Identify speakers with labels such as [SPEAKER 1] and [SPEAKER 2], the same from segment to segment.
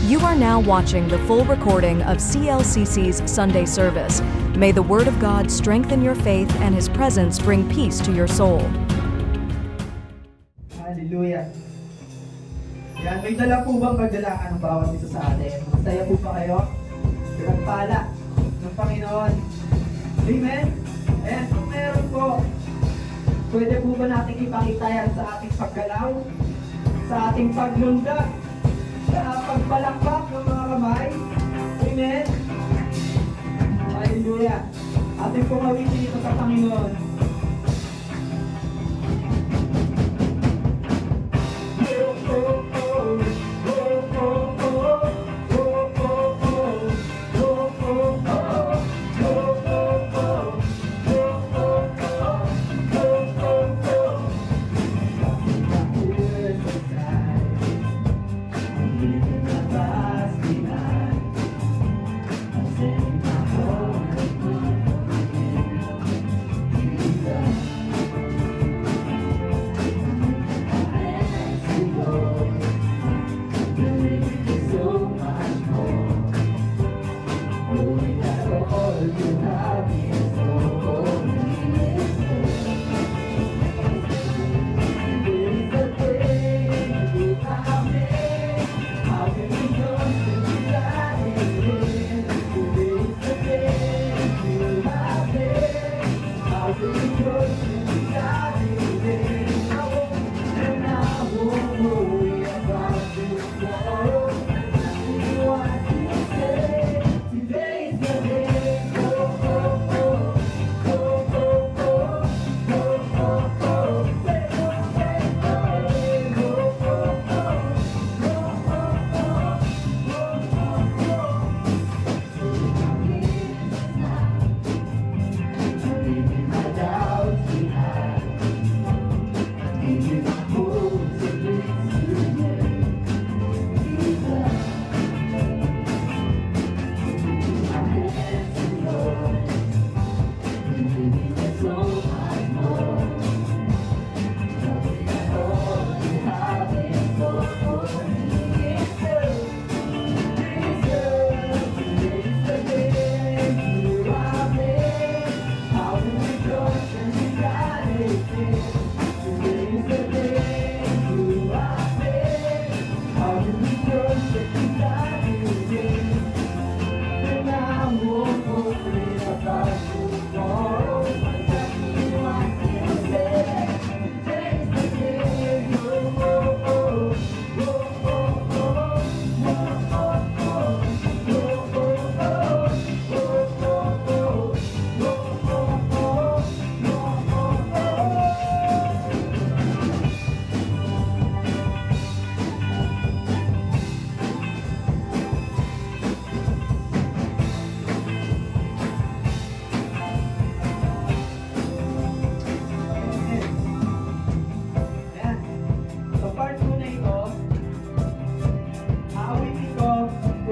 [SPEAKER 1] You are now watching the full recording of CLCC's Sunday service. May the Word of God strengthen your faith and His presence bring peace to your soul.
[SPEAKER 2] Hallelujah. Yan, may dala po bang pagdalaan ng bawat isa sa atin? Masaya po ba kayo? Pinagpala ng Panginoon. Amen? Ayan, kung meron po, pwede po ba natin ipakita yan sa ating paggalaw? Sa ating paglundag? Sa pagbalakbak ng mga kamay? Amen? Hallelujah. Ating pong awitin ito sa Panginoon.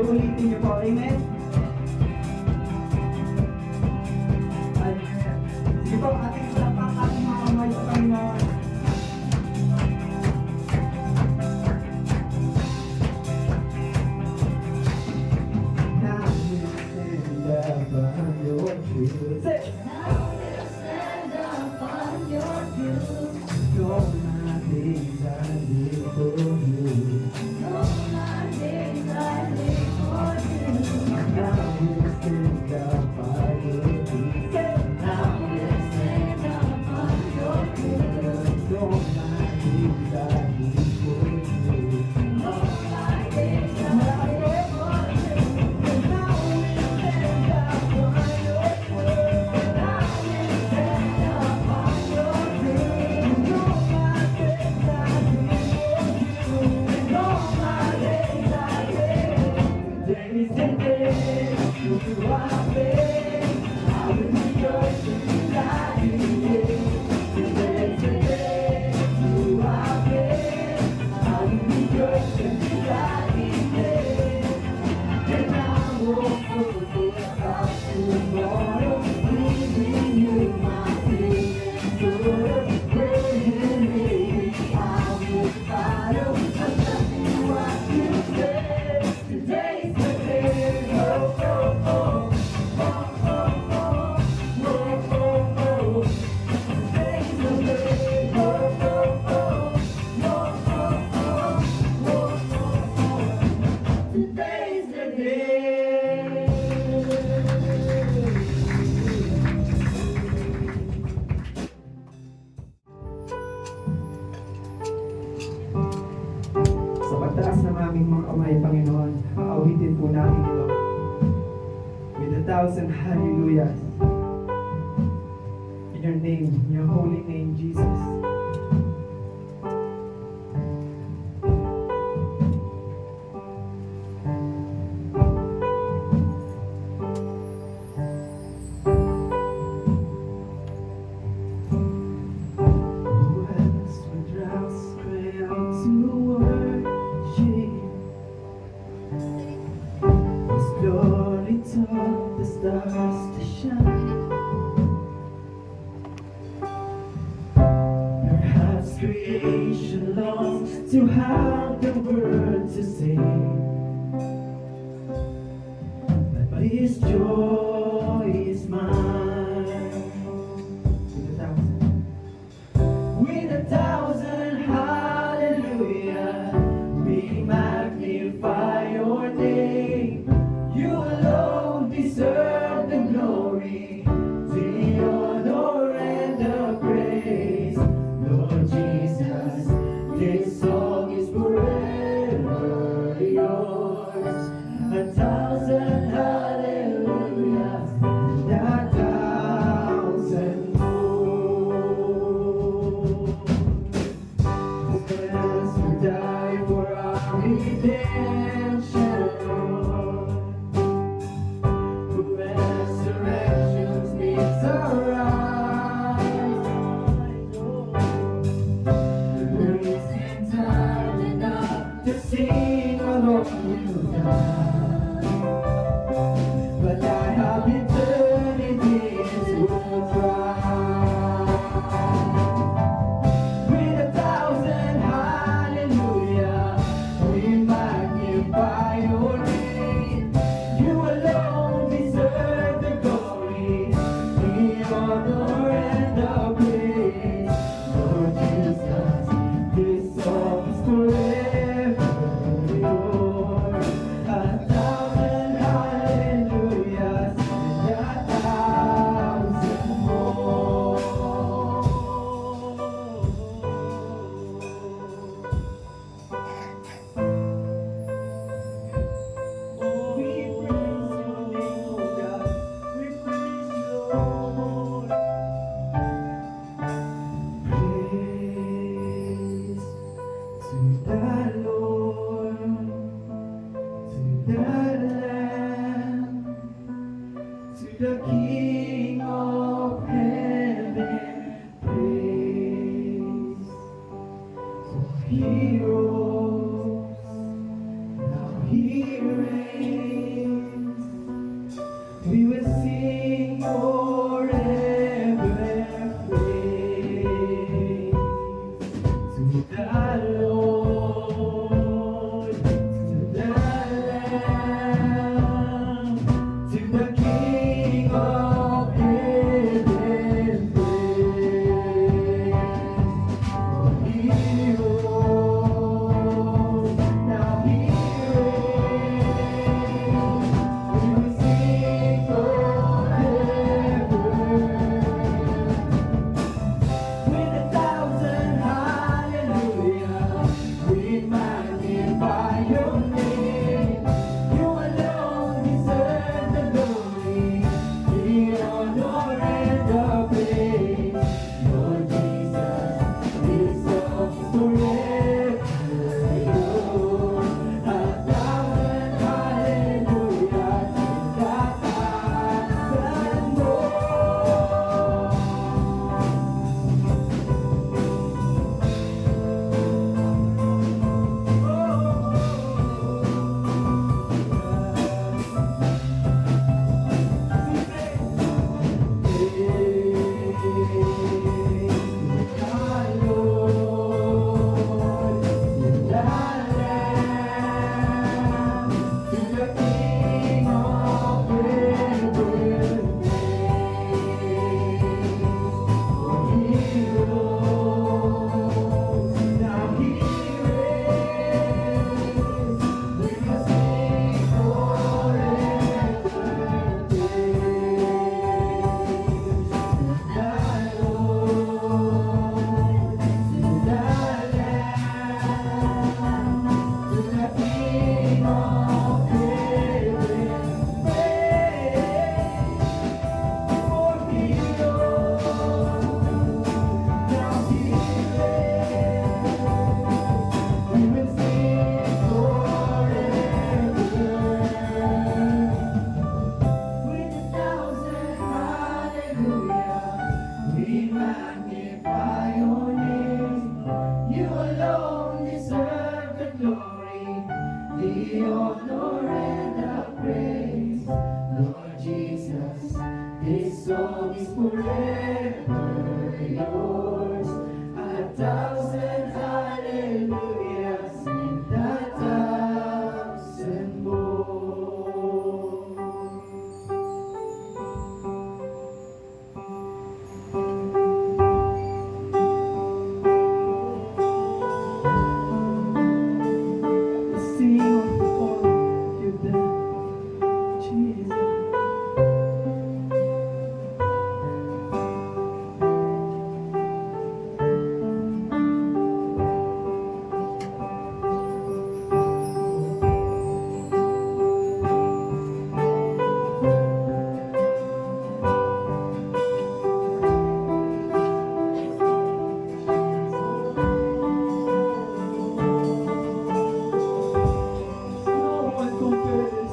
[SPEAKER 2] Ulitin niyo po, amen? Sige po, ating salapak ating mga kamay sa Panginoon. Now we stand up on your truth. Now we stand up on your truth. All my days I live for you. All my days I live. taas ng aming mga kamay, Panginoon, aawitin po namin ito. With 1,000 hallelujahs. In your name, in your holy name, Jesus. Who else would drops cry out to worship? His glory taught the stars to shine. Perhaps creation longs to have the word to sing, but His joy is mine. With 1,000 hallelujah, we magnify your name. You alone deserve the glory, the honor and the praise. Lord Jesus, this song is forever yours. 1,000 hallelujahs, and 1,000 more. Jesus who died for our redemption, who resurrection meets our eyes. The grace and time enough to sing along with God. But I have eternity's will try. With 1,000 hallelujah, we magnify your name. You alone deserve the glory, the honor and the praise. Lord Jesus, this song is forever yours. 1,000 hallelujahs and 1,000 more. We praise your name, O God. We praise you, Lord. Praise to the Lord, to the Lamb, to the King of heaven. Praise for He rose, now He reigns. We will sing forever praise to the Lord, to the Lamb, the honor and the praise. Lord Jesus, this song is forever yours. 1,000 hallelujahs and 1,000 more. Sing all you've done, Jesus. No one compares.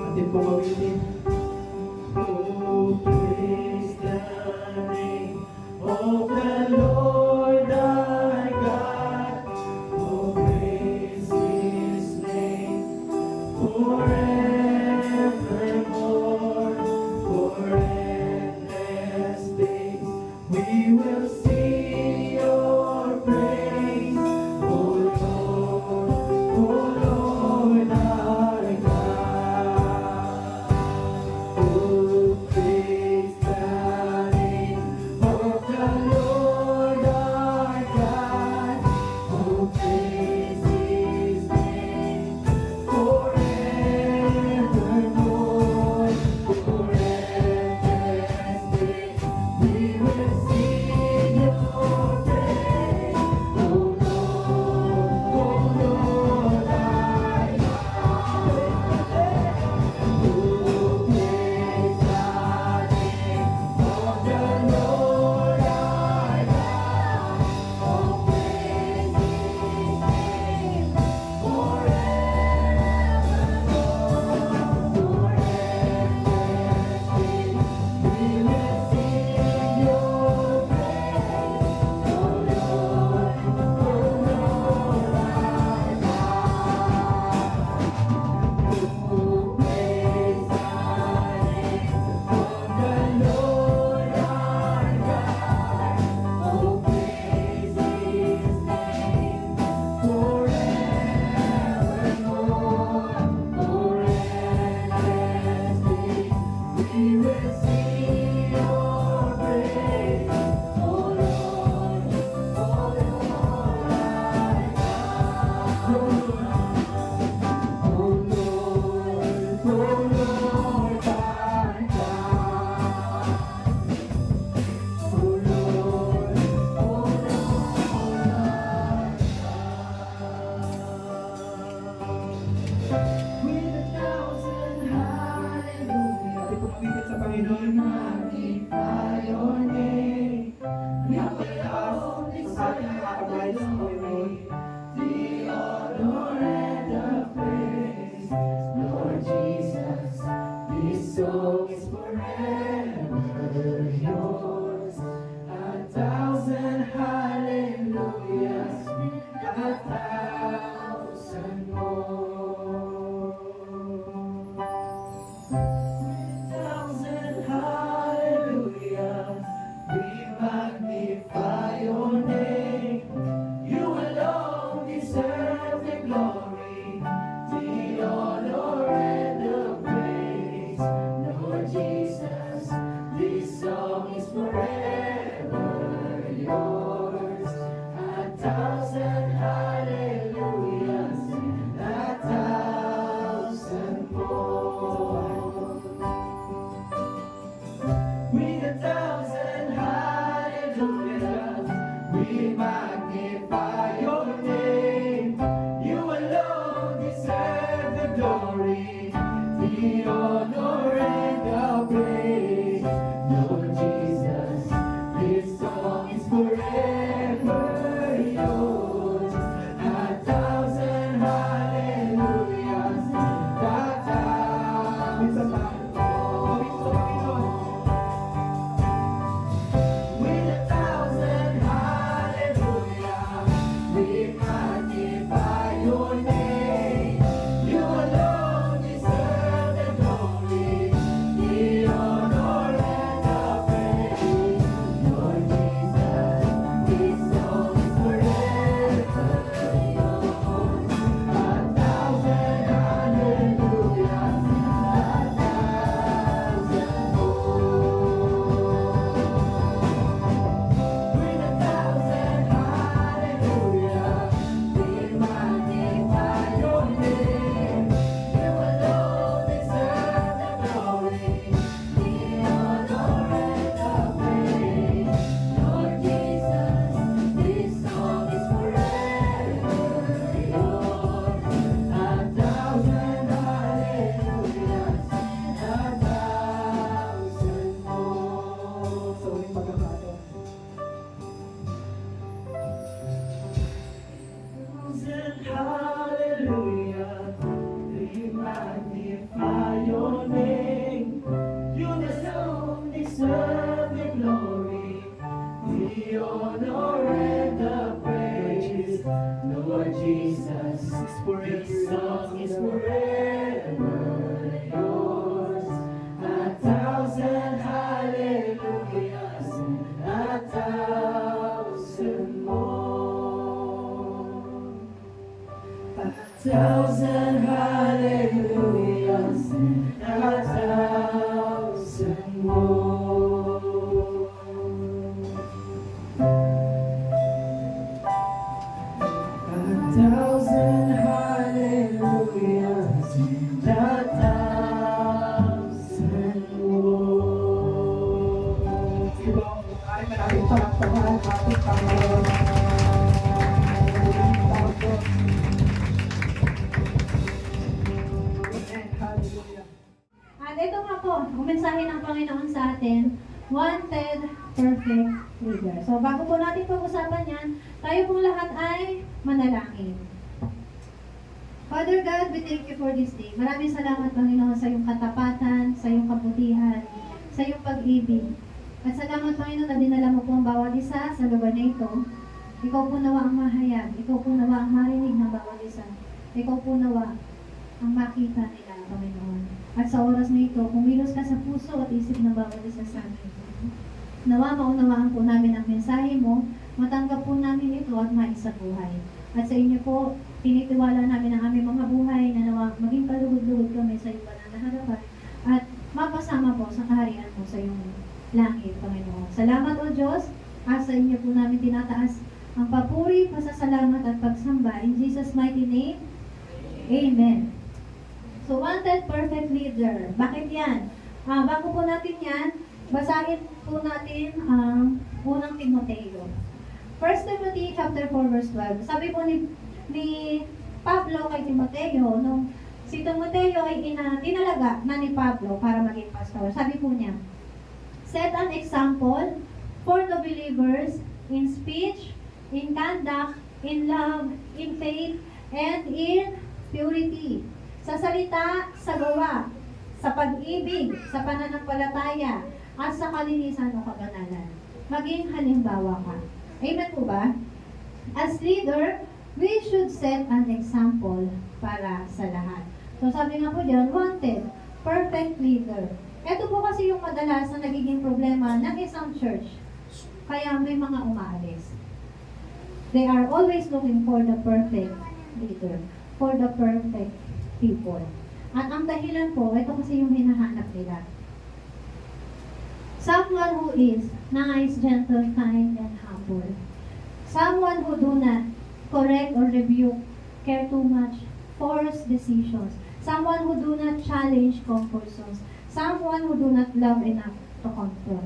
[SPEAKER 2] Atin pong awitin. Oh, praise the name of the Lord our God. Oh, praise His name forevermore. For endless days we will sing your praise. Oh Lord our God. Oh, praise the name of the Lord our God. Oh, praise His name forevermore. For endless days we will sing your praise. Oh Lord our God. Oh, praise the name of the Lord our God. Oh, praise His name forevermore. For endless days we will sing your praise. Oh Lord our God. Oh, praise the name of the Lord our God. Oh, praise His name forevermore. For endless days we will sing your praise. Oh Lord our God. Oh Lord our God. Oh Lord with 1,000 hallelujah. Ating pumawitin sa Panginoon. Magnify your name. Napalakas sa ating mga kabayan sa Panginoon. The honor and the praise. Lord Jesus, this song is forever yours. 1,000 hallelujahs, 1,000 more. 1,000 hallelujahs, we magnify your name. You alone deserve the glory, the honor and the praise. Lord Jesus, this song is forever yours. 1,000 hallelujahs, 1,000 more. With 1,000 hallelujahs, we magnify your name. You alone deserve the glory, the honor and the praise. Lord Jesus, this song is forever yours. 1,000 hallelujahs, 1,000 more. deserve the glory, the honor and the praise. Lord Jesus, this song is forever yours. A thousand hallelujahs and a thousand more. A thousand hallelujahs and a thousand more. A thousand hallelujahs and a thousand more. Diba, maraming palakpakan ating Panginoon. Amen. Hallelujah.
[SPEAKER 3] At ito nga po, ang mensahe ng Panginoon sa atin, wanted perfect leader. So bago po natin pag-usapan yan, tayo pong lahat ay manalangin. Father God, we thank you for this day. Maraming salamat, Panginoon, sa iyong katapatan, sa iyong kabutihan, sa iyong pag-ibig. At salamat, Panginoon, na dinala mo po ang bawat isa sa lugar na ito. Ikaw po nawa ang mahayag. Ikaw po nawa ang marinig ng bawat isa. Ikaw po nawa ang makita nila, Panginoon. At sa oras na ito, kumilos ka sa puso at isip ng bawat isa sa amin. Nawa maunawaan po namin ang mensahe mo, matanggap po namin ito at maisa buhay. At sa inyo po, tinitiwala namin ang aming mga buhay na nawa maging kalugod-lugod kami sa iyong banal na harapan at mapasama po sa kaharian mo sa iyong langit, Panginoon. Salamat o Diyos, at sa inyo po namin tinataas ang papuri, pasasalamat at pagsamba. In Jesus' mighty name, Amen. So, wanted perfect leader. Bakit yan? Bago po natin yan, basahin po natin ang unang Timoteo. 1 Timothy chapter 4 verse 12. Sabi po ni Pablo kay Timoteo, nung si Timoteo ay tinalaga na ni Pablo para maging pastor. Sabi po niya, set an example for the believers in speech, in conduct, in love, in faith, and in purity. Sa salita, sa gawa, sa pag-ibig, sa pananampalataya, at sa kalinisan o kabanalan. Maging halimbawa ka. Amen po ba? As leader, we should set an example para sa lahat. So sabi nga po dyan, wanted, perfect leader. Ito po kasi yung madalas na nagiging problema ng isang church. Kaya may mga umaalis. They are always looking for the perfect leader, for the perfect people. At ang dahilan po, ito kasi yung hinahanap nila. Someone who is nice, gentle, kind, and humble. Someone who do not correct or rebuke, care too much, force decisions. Someone who do not challenge comfort zones. Someone who do not love enough to control.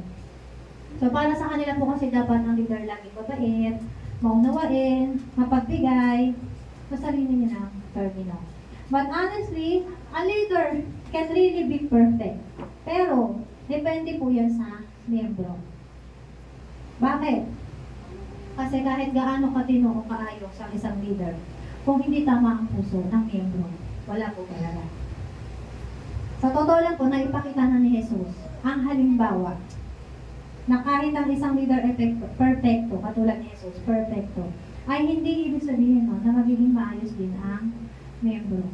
[SPEAKER 3] So para sa kanila po kasi dapat ang leader lagi mabait, maunawain, mapagbigay, sa sarili niya ng terminal. But honestly, a leader can really be perfect. Pero, depende po yan sa miyembro. Bakit? Kasi kahit gaano katino o kaayos ang isang leader, kung hindi tama ang puso ng miyembro, wala po talaga. Sa totoo lang po, naipakita na ni Jesus ang halimbawa na kahit ang isang leader perfecto, katulad ni Jesus, perfecto, ay hindi ibig sabihin na magiging maayos din ang miyembro.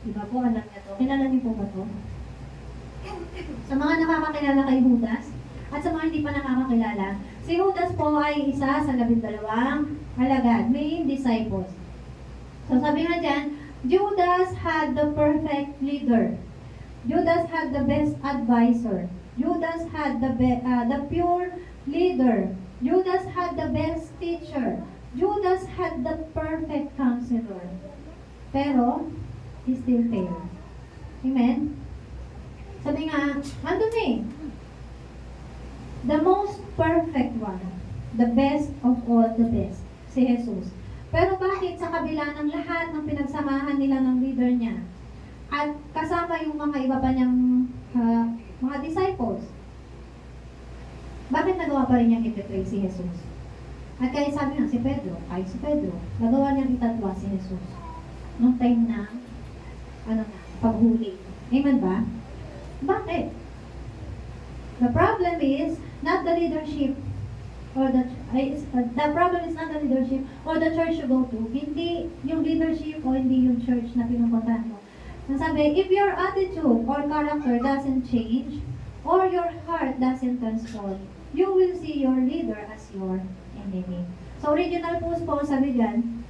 [SPEAKER 3] Diba po, alam niya to? Kilala niyo po ba to? Sa mga nakakakilala kay Judas, at sa mga hindi pa nakakakilala, si Judas po ay isa sa 12 alagad, main disciples. So sabi nga dyan, Judas had the perfect leader. Judas had the best advisor. Judas had the pure leader. Judas had the best teacher. Judas had the perfect counselor. Pero, he still failed. Amen? Sabi nga, andun eh. The most perfect one. The best of all the best. Si Jesus. Pero bakit sa kabila ng lahat ng pinagsamahan nila ng leader niya, at kasama yung mga iba pa niyang mga disciples, bakit nagawa pa rin niyang i-betray si Jesus? At kaya sabi nga si Pedro, nagawa niyang itatwa si Jesus nung time na paghuli. Amen ba? Bakit? The problem is not the leadership or the problem is not the leadership or the church you go to. Hindi yung leadership o hindi yung church na pinupuntahan mo. Nasabi, if your attitude or character doesn't change or your heart doesn't transform, you will see your leader as your enemy. So original post po, sabi dyan,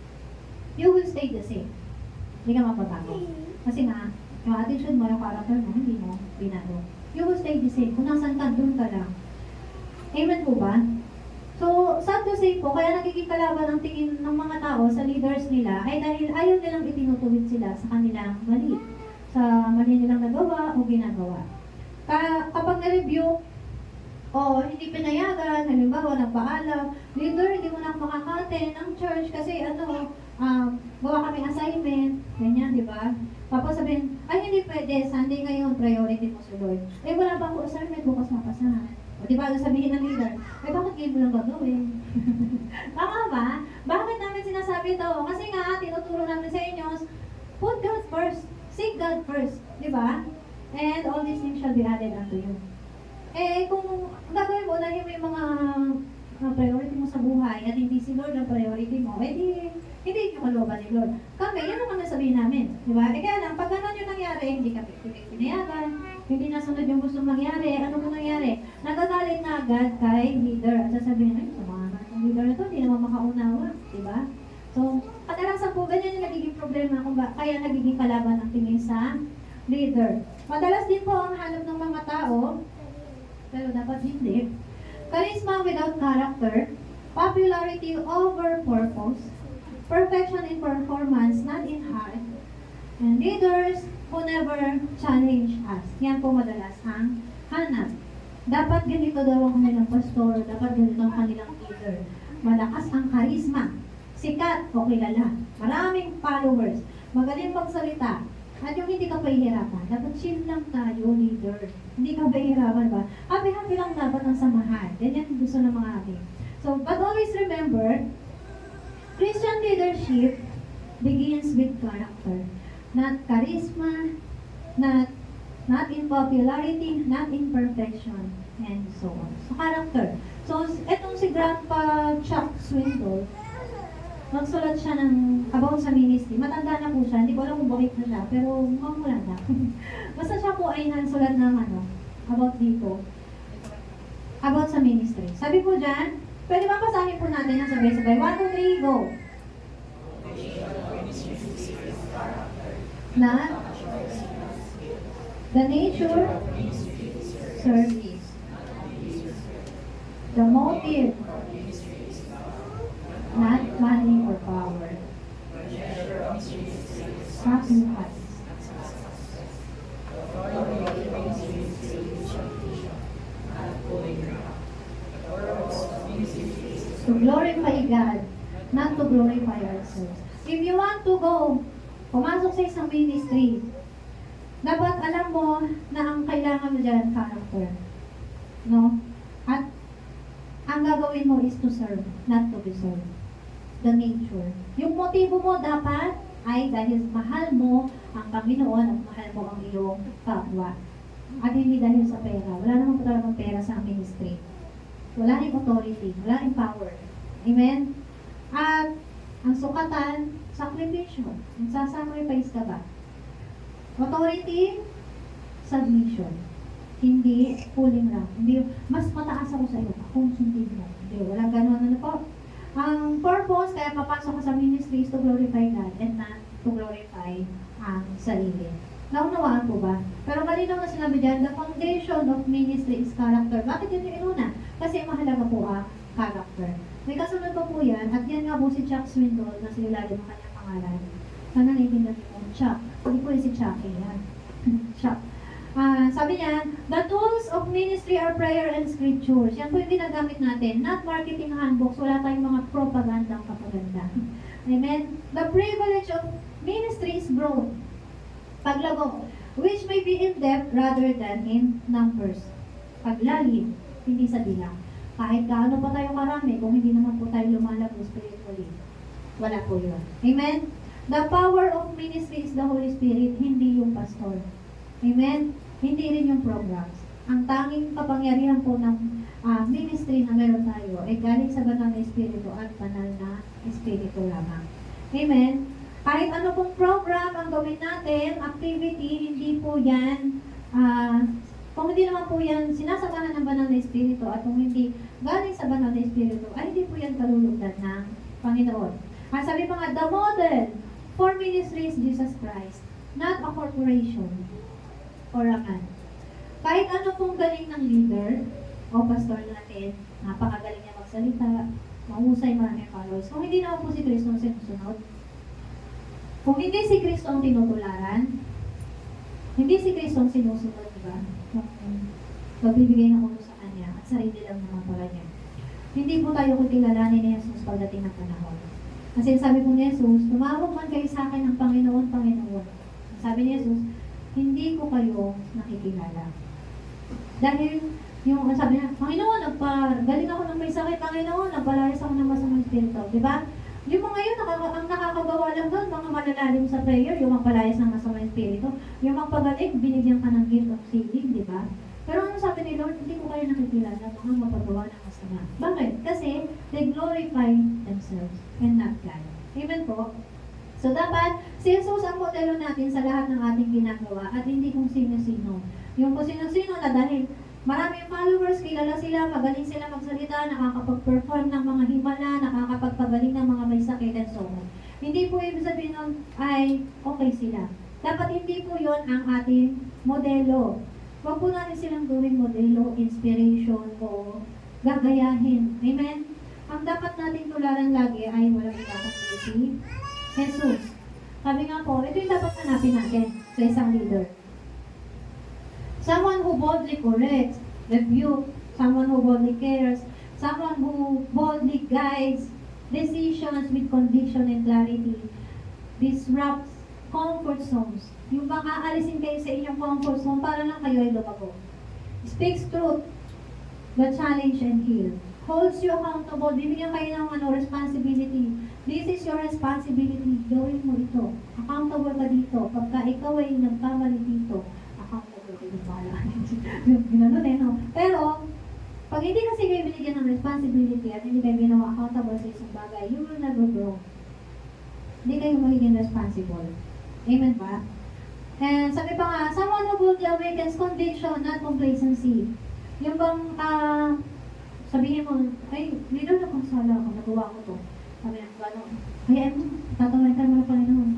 [SPEAKER 3] you will stay the same. Hindi ka mapabago. Kasi nga, yung attitude mo, yung character mo, hindi mo binago. You will stay the same. Kung nasan ka, doon ka lang. Amen po ba? So, sad to say po, kaya nagiging kalaban ang tingin ng mga tao sa leaders nila ay dahil ayaw nilang itinutuwid sila sa kanilang mali. Sa mali nilang nagawa o ginagawa. Kapag na-review o hindi pinayagan, halimbawa nagpaalam, leader, hindi mo na ako makakate ng church kasi gawa kami assignment, ganyan, di ba? Tapos sabihin, ay hindi pwede, Sunday ngayon, priority mo sa Lord. Eh wala ba ako assignment, bukas mapasahan. O di ba, sabihin ng leader, eh bakit ngayon mo lang gagawin? Tama ba? Bakit namin sinasabi ito? Kasi nga, tinuturo namin sa inyo, put God first, seek God first, di ba? And all these things shall be added unto you. Eh, kung gagawin mo dahil may mga priority mo sa buhay at hindi si Lord ang priority mo, eh hindi yung kalooban ni Lord. Kami, yan naman nasabihin namin. Di ba? Eh kaya lang, pag ganun yung nangyari, hindi ka pinayagan, hindi nasunod yung gusto mangyari, ano mo nangyari? Nagagalit na agad kay leader at sasabihin, ay, samahan ng leader na to, hindi naman makaunawa. Di ba? So, kadalasan po, ganyan yung nagiging problema kung kaya nagiging kalaban ang tingin sa leader. Madalas din po ang hanap ng mga tao, pero dapat hindi. Charisma without character, popularity over purpose, perfection in performance, not in heart, and leaders who never challenge us. Yan po madalas ang hanap. Dapat ganito daw ang kanilang pastor, dapat ganito ang kanilang leader. Malakas ang charisma, sikat o kilala, maraming followers, magaling magsalita, at yung hindi ka pahihirapan, dapat chill lang tayo, leader. Hindi ka pahihirapan ba? Happy-happy lang dapat ang samahan. Ganyan gusto ng mga ating. So, but always remember, Christian leadership begins with character. Not charisma, not in popularity, not in perfection, and so on. So, character. So, etong si Grandpa Chuck Swindoll, nagsulat siya about sa ministry. Matanda na po siya. Hindi ko alam kung bakit na siya. Pero mukhang wala na. Basta siya po ay nagsulat ng about dito. About sa ministry. Sabi po dyan, pwede ba basahin po natin ng sabay-sabay? 1, 2, 3, go! Na the nature, service, the motive, not money or power. Sacrifice. To glorify God, not to glorify ourselves. If you want to go, pumasok sa isang ministry, dapat alam mo na ang kailangan mo dyan, character. No? At ang gagawin mo is to serve, not to be served. The nature. Yung motibo mo dapat ay dahil mahal mo ang Panginoon at mahal mo ang iyong kapwa. At hindi dahil sa pera. Wala naman po talagang pera sa ministry. Wala rin authority. Wala rin power. Amen? At ang sukatan, sacrifice. Nagsasacrifice ka ba? Authority, submission. Hindi pulling lang. Hindi, mas mataas ako sa iyo. Akong sundin mo. Hindi, walang ganun na po. Ang purpose, kaya papasok ka sa ministry is to glorify God and not to glorify ang sarili. Naunawaan po ba? Pero malinaw na sinabi dyan, the foundation of ministry is character. Bakit yun yung inuna? Kasi mahalaga po ang character. May kasunod pa po yan, at yan nga po si Chuck Swindoll na sinilalim ang kanyang pangalan. Sana naitindan mo, Chuck. Hindi po yung si Chucky, yan. Chuck. Sabi niya, the tools of ministry are prayer and scriptures. Yan po yung ginagamit natin. Not marketing handbooks. Wala tayong mga propagandang kapaganda. Amen? The privilege of ministry is growth. Paglago, which may be in depth rather than in numbers. Paglalim, hindi sa bilang. Kahit gaano pa tayo karami, kung hindi naman po tayo lumalago spiritually. Wala po yun. Amen? The power of ministry is the Holy Spirit, hindi yung pastor. Amen? Hindi rin yung programs. ang tanging kapangyarihan po ng ministry na meron tayo ay galing sa banal na Espiritu at banal na Espiritu lamang. Amen? Kahit ano pong program ang gawin natin, activity, hindi po yan, kung hindi naman po yan sinasamahan ng banal na Espiritu at kung hindi galing sa banal na Espiritu, ay hindi po yan kalulugdan ng Panginoon. Ang sabi pa nga, the model for ministry is Jesus Christ, not a corporation or a man. Kahit ano pong galing ng leader o pastor natin, napakagaling niya magsalita, mahusay, maraming followers. Kung hindi naman po si Kristo ang sinusunod, kung hindi si Kristo ang tinutularan, hindi si Kristo ang sinusunod, diba? Magbibigay ng ulo sa Kanya at sarili lang naman pala niya. Hindi po tayo kikilalanin ni Jesus pagdating ng panahon. Kasi sabi po ni Jesus, tumawag man kayo sa akin ng Panginoon, Panginoon. Sabi ni Jesus, hindi ko kayo nakikilala. Dahil yung sabi niya, Panginoon, galing ako ng may sakit, Panginoon, nagpalayas ako ng masamang espiritu. Diba? Yung mga yun, ang nakakagawa lang doon, mga malalalim sa prayer, yung magpalayas ng masamang espiritu, yung magpagaling, binigyan ka ng gift of healing, di ba? Pero ano sabi ni Lord, hindi ko kayo nakikilala, mga mapagawa ng masama. Bakit? Kasi they glorify themselves and not God. Amen po? So dapat, si Jesus ang modelo natin sa lahat ng ating ginagawa at hindi kung sino-sino. Yung kung sino-sino na dahil maraming followers, kilala sila, magaling sila magsalita, nakakapag-perform ng mga himala, nakakapagpagaling ng mga may sakit and so on. Hindi po ibig sabihin nun ay okay sila. Dapat hindi po yon ang ating modelo. Huwag po natin silang gawing modelo, inspiration o gagayahin. Amen? Ang dapat natin tularan lagi ay walang iba kundi si Jesus. Sabi nga po, ito yung dapat hanapin natin sa isang leader. Someone who boldly corrects, rebuke, someone who boldly cares, someone who boldly guides decisions with conviction and clarity, disrupts comfort zones. Yung bang aalisin kayo sa inyong comfort zone para lang kayo ay lumago. Speaks truth, but challenge and heal. Holds you accountable, bibigyan kayo ng responsibility. This is your responsibility. Gawin mo ito. Accountable ka dito. Pagka ikaw ay nagkamali dito, accountable kayo pala. Gano'n no? Pero, pag hindi kasi kayo binigyan ng responsibility at hindi kayo ginawa accountable sa isang bagay, you will never grow. Hindi kayo magiging responsible. Amen ba? And sabi pa nga, someone who boldly awakens conviction, not complacency. Yung bang, sabihin mo, ay, leader na kung sala ako, nagawa ko to. Sabi na, gano'n, hayaan mo, tatawin ka naman ng Panginoon.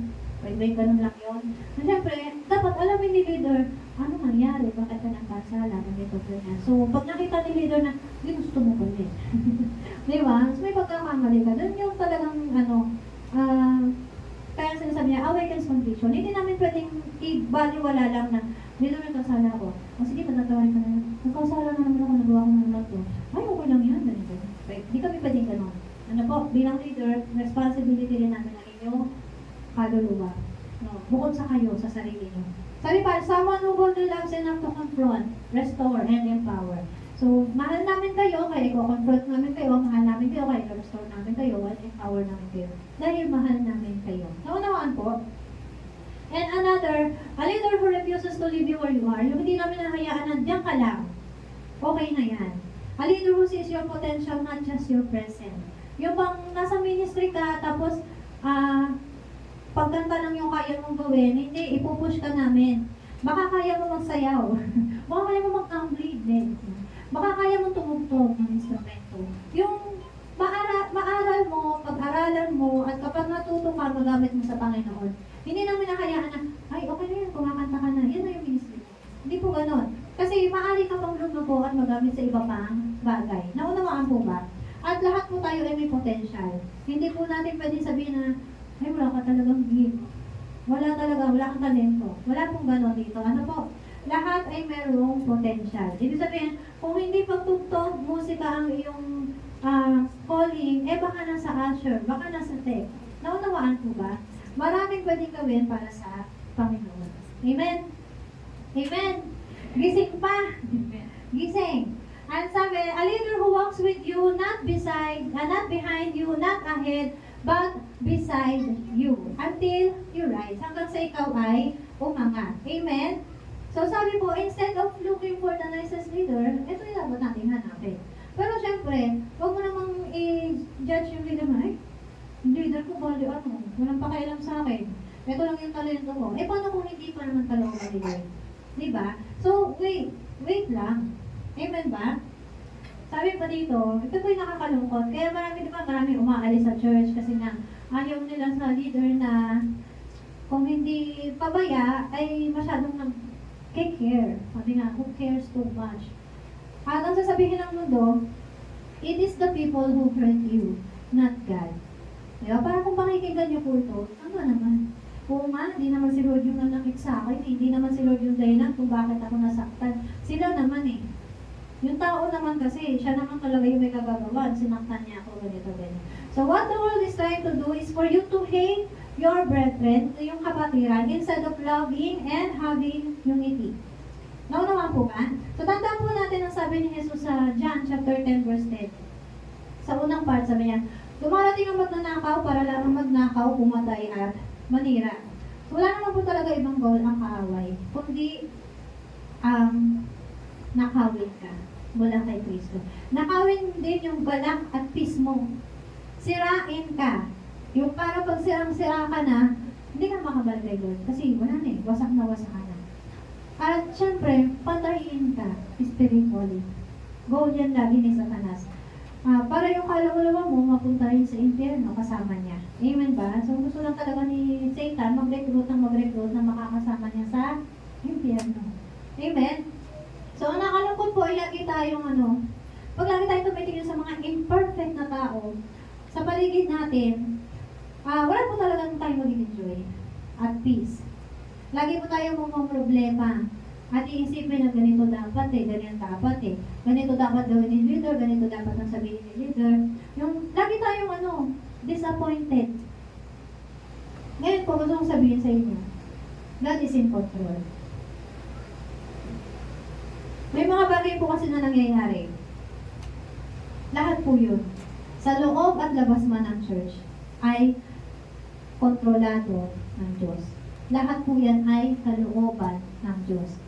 [SPEAKER 3] May ganun lang yun. And syempre, dapat alamin ni leader, ano nangyari, bakit ka nagkasala, ganito, ganyan. So, pag nakita ni leader na, hindi gusto mo pa rin. Di ba? So, may pagkakamali ka. Doon yung talagang, kaya sinasabi niya, awakens conviction. Hindi namin pwedeng i-baliwala lang na, leader, nagkasala ako. O sige, patatawin ka na. Nagkasala na naman ako, nagawa ko na naman to. Ay, okay lang yan, ganito. Hindi kami pwedeng ganun. Ano po, bilang leader, responsibility rin namin ang inyong kaluluwa. No, bukod sa kayo, sa sarili nyo. Sabi pa, someone who boldly loves enough to confront, restore, and empower. So, mahal namin kayo, kaya i-confront namin kayo, mahal namin kayo, kaya i-restore namin kayo, and empower namin kayo. Dahil mahal namin kayo. Naunawaan po. And another, a leader who refuses to leave you where you are, yung hindi namin nahayaan na diyan ka lang. Okay na yan. A leader who sees your potential, not just your present. Yung bang nasa ministry ka, tapos, pagkanta lang yung kaya mong gawin, hindi, ipupush ka namin. Baka kaya mo magsayaw. Baka kaya mo mag-lead din. Baka kaya mo tumugtog ng instrumento. Yung maaral mo, pag-aralan mo, at kapag natuto ka, magamit mo sa Panginoon. Hindi namin nakayaan na, ay, okay na yan, kumakanta ka na. Yan na yung ministry mo. Hindi po ganon. Kasi maaari ka pang lumago at magamit sa iba pang bagay. Naunawaan po ba? At lahat po tayo ay may potential. Hindi po natin pwedeng sabihin na, ay, wala ka talagang gift. Wala kang talento. Wala pong ganon dito. Ano po? Lahat ay merong potential. Ibig sabihin, kung hindi pagtugtog, musika ang iyong calling, baka nasa usher, baka nasa tech. Naunawaan po ba? Maraming pwedeng gawin para sa Panginoon. Amen? Amen? Gising pa. Gising. And sabi, a leader who walks with you, not behind you, not ahead, but beside you, until you rise. Hanggang sa ikaw ay umangat. Amen? So sabi po, instead of looking for the nicest leader, ito yung dapat natin hanapin. Pero syempre, huwag mo namang i-judge yung leader mo. Ay, yung leader ko bali ano, walang pakialam sa akin. Ito lang yung talento ko. Eh, paano kung hindi pa naman talaga mag-leader? Diba? So, wait lang. Amen ba? Sabi pa dito, ito po yung nakakalungkot. Kaya marami umaalis sa church kasi nga ayaw nila sa leader na kung hindi pabaya, ay masyadong nag-care. Sabi nga, who cares too much? At ang sasabihin ng mundo, it is the people who hurt you, not God. Diba? Para kung pakikinggan niyo po ito, ano naman? Oo nga, hindi naman si Lord yung nanakit sa akin. Hindi naman si Lord yung dahilan kung bakit ako nasaktan. Sila naman eh. Yung tao naman kasi, siya naman talaga yung may kagagawan. Sinaktan niya ako, ganito. So what the world is trying to do is for you to hate your brethren, yung kapatiran, instead of loving and having unity. Naunawa po ba? So tandaan po natin ang sabi ni Jesus sa John chapter 10 verse 10. Sa unang part sabi niya, dumarating ang magnanakaw para lamang magnakaw, pumatay at manira. So wala naman po talaga ibang goal ang kaaway, kundi nakawin ka mula kay Kristo. Nakawin din yung balak at peace mo. Sirain ka. Yung para pag sirang-sira ka na, hindi ka makabalik kay Lord. Kasi wala na eh, wasak na wasak ka na. At syempre, patayin ka spiritually. Goal yan lagi ni Satanas. Para yung kaluluwa mo mapunta rin sa impyerno kasama niya. Amen ba? So gusto lang talaga ni Satan mag-recruit na makakasama niya sa impyerno. Amen? So ang nakalungkot po ay lagi tayong pag lagi tayo tumitingin sa mga imperfect na tao sa paligid natin, wala po talagang tayo mag-enjoy at peace. Lagi po tayo problema. At iisipin na ganito dapat ganito dapat gawin ni leader, ganito dapat ang sabihin ni leader. Yung lagi tayong disappointed. Ngayon po, gusto kong sabihin sa inyo, God is in control. May mga bagay po kasi na nangyayari. Lahat po yun. Sa loob at labas man ng church ay kontrolado ng Diyos. Lahat po yan ay kalooban ng Diyos.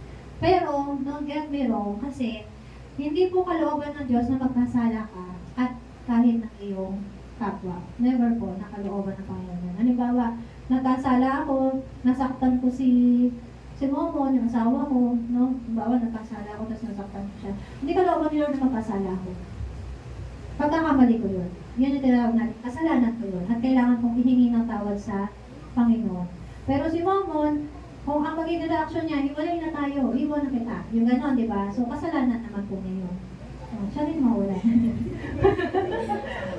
[SPEAKER 3] Pero, don't get me wrong, kasi hindi po kalooban ng Diyos na magkasala ka at kahit ng iyong kapwa. Never po, nakalooban ng Panginoon. Halimbawa, nagkasala ako, nasaktan ko si Momon, yung asawa ko, no? Halimbawa, nagkasala ako, tapos nasaktan ko siya. Hindi kalooban ni Lord na magkasala ako. Pagkakamali ko yun. Yun yung tinatawag natin, kasalanan ko yun. At kailangan kong ihingi ng tawad sa Panginoon. Pero si Momon, kung ang magiging reaction niya, hiwalay na tayo, iwan na kita. Yung gano'n, di ba? So, kasalanan naman po niya yun. Oh, siya rin mawala.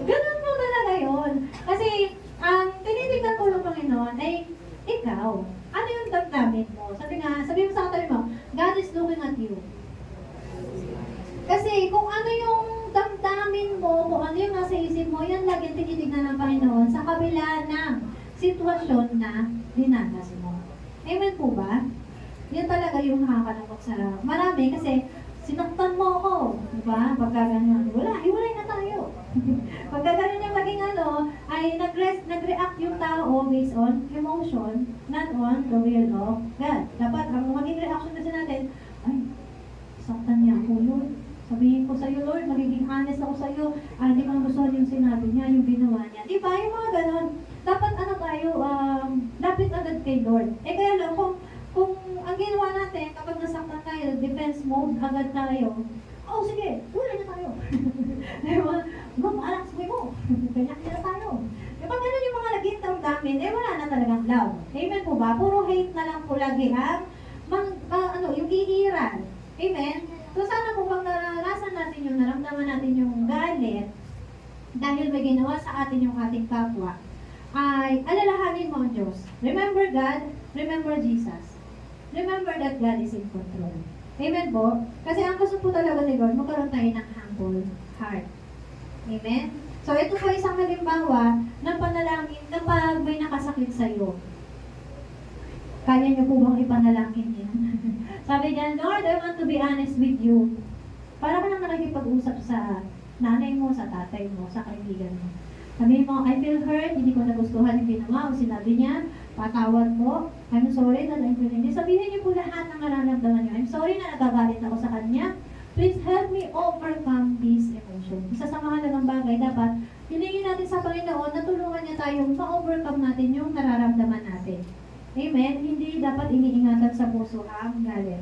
[SPEAKER 3] Ganun po talaga yun. Kasi, ang tinitignan ko ng Panginoon ay, ikaw, ano yung damdamin mo? Sabi mo sa katabi mo, God is looking at you. Kasi, kung ano yung damdamin mo, kung ano yung nasa isip mo, yan lagi tinitignan ng Panginoon sa kabila ng sitwasyon na dinanas mo. Amen po ba? Yan talaga yung nakakalungkot sa marami kasi sinaktan mo ako. Diba? Pagka ganyan, hiwalay na tayo. Pagka ganyan yung maging ay nag-react yung tao based on emotion, not on the will of God. Dapat, ang maging reaction kasi natin, ay, saktan niya ako, Lord. Sabihin ko sa'yo, Lord, magiging honest ako sa'yo. Hindi ko gusto yung sinabi niya, yung ginawa niya. Diba? Yung mga ganon. Dapat tayo, lapit agad kay Lord. Kaya lang, kung ang ginawa natin, kapag nasaktan tayo, defense mode agad tayo, sige, tulay na tayo. Diba? Anak, sabi mo, ganyan na tayo. Kapag gano'n yung mga naging damdamin, wala na talagang love. Amen po ba? Puro hate na lang po lagi ang, yung iiran. Amen? So sana po pag naranasan natin yung naramdaman natin yung galit, dahil may ginawa sa atin yung ating kapwa, ay alalahanin mo ang Diyos. Remember God, remember Jesus. Remember that God is in control. Amen po? Kasi ang gusto po talaga ni God, magkaroon tayo ng humble heart. Amen? So ito po isang halimbawa ng panalangin kapag may nakasakit sa iyo. Kaya niyo po bang ipanalangin yan? Sabi niya, Lord, I want to be honest with you. Para ka lang nakikipag-usap sa nanay mo, sa tatay mo, sa kaibigan mo. Sabihin mo, I feel hurt, hindi ko nagustuhan yung ginawa o sinabi niya, patawad po, I'm sorry that I feel hindi. Sabihin niyo po lahat ng nararamdaman niyo. I'm sorry na nagagalit ako sa kanya. Please help me overcome this emotion. Isa sa mahalagang bagay, dapat hilingin natin sa Panginoon na tulungan niya tayong ma-overcome natin yung nararamdaman natin. Amen? Hindi dapat iniingatan sa puso ang galit.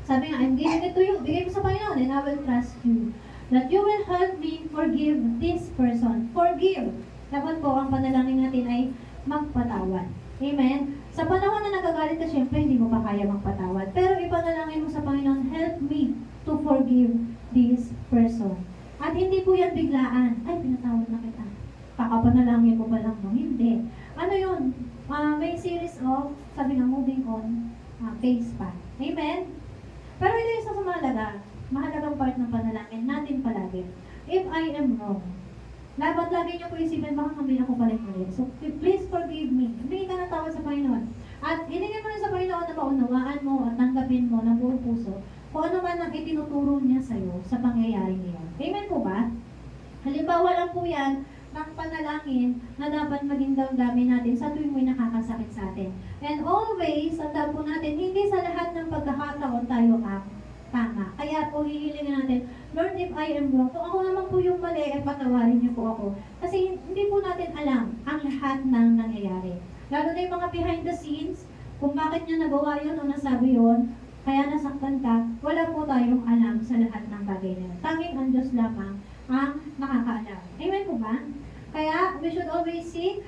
[SPEAKER 3] Sabi nga, I'm giving it to you. Bigay ko sa Panginoon and I will trust you. That you will help me forgive this person. Forgive. Dapat po, ang panalangin natin ay magpatawad. Amen? Sa panahon na nagagalit ka, syempre hindi mo pa kaya magpatawad. Pero ipanalangin mo sa Panginoon, help me to forgive this person. At hindi po yan biglaan. Ay, pinatawad na kita. Kakapanalangin mo ba lang mo? Hindi. Ano yun? May series of, sabi nga, moving on, phase pa. Amen? Pero ito yung isa sa mahalagang part ng panalangin natin palagi. If I am wrong, dapat lagi niyo po isipin, baka kami ako pala mali. So, please forgive me. Hindi ka ng tawad sa Panginoon. At hiningin mo rin sa Panginoon na maunawaan mo at tanggapin mo ng buong puso kung ano man ang itinuturo niya sa'yo sa pangyayari niya. Amen po ba? Halimbawa lang po yan ng panalangin na dapat maging damdamin natin sa tuwing may nakakasakit sa atin. And always, tandaan po natin, hindi sa lahat ng pagkakataon tayo tama. Kaya po hihilingin natin, Lord, if I am wrong, kung ako naman po yung mali, patawarin niyo po ako. Kasi hindi po natin alam ang lahat ng nangyayari. Lalo na yung mga behind the scenes, kung bakit niya nagawa yun o nasabi yun, kaya nasaktan ka, wala po tayong alam sa lahat ng bagay na yun. Tanging ang Diyos lamang ang nakakaalam. Amen po ba? Kaya, we should always seek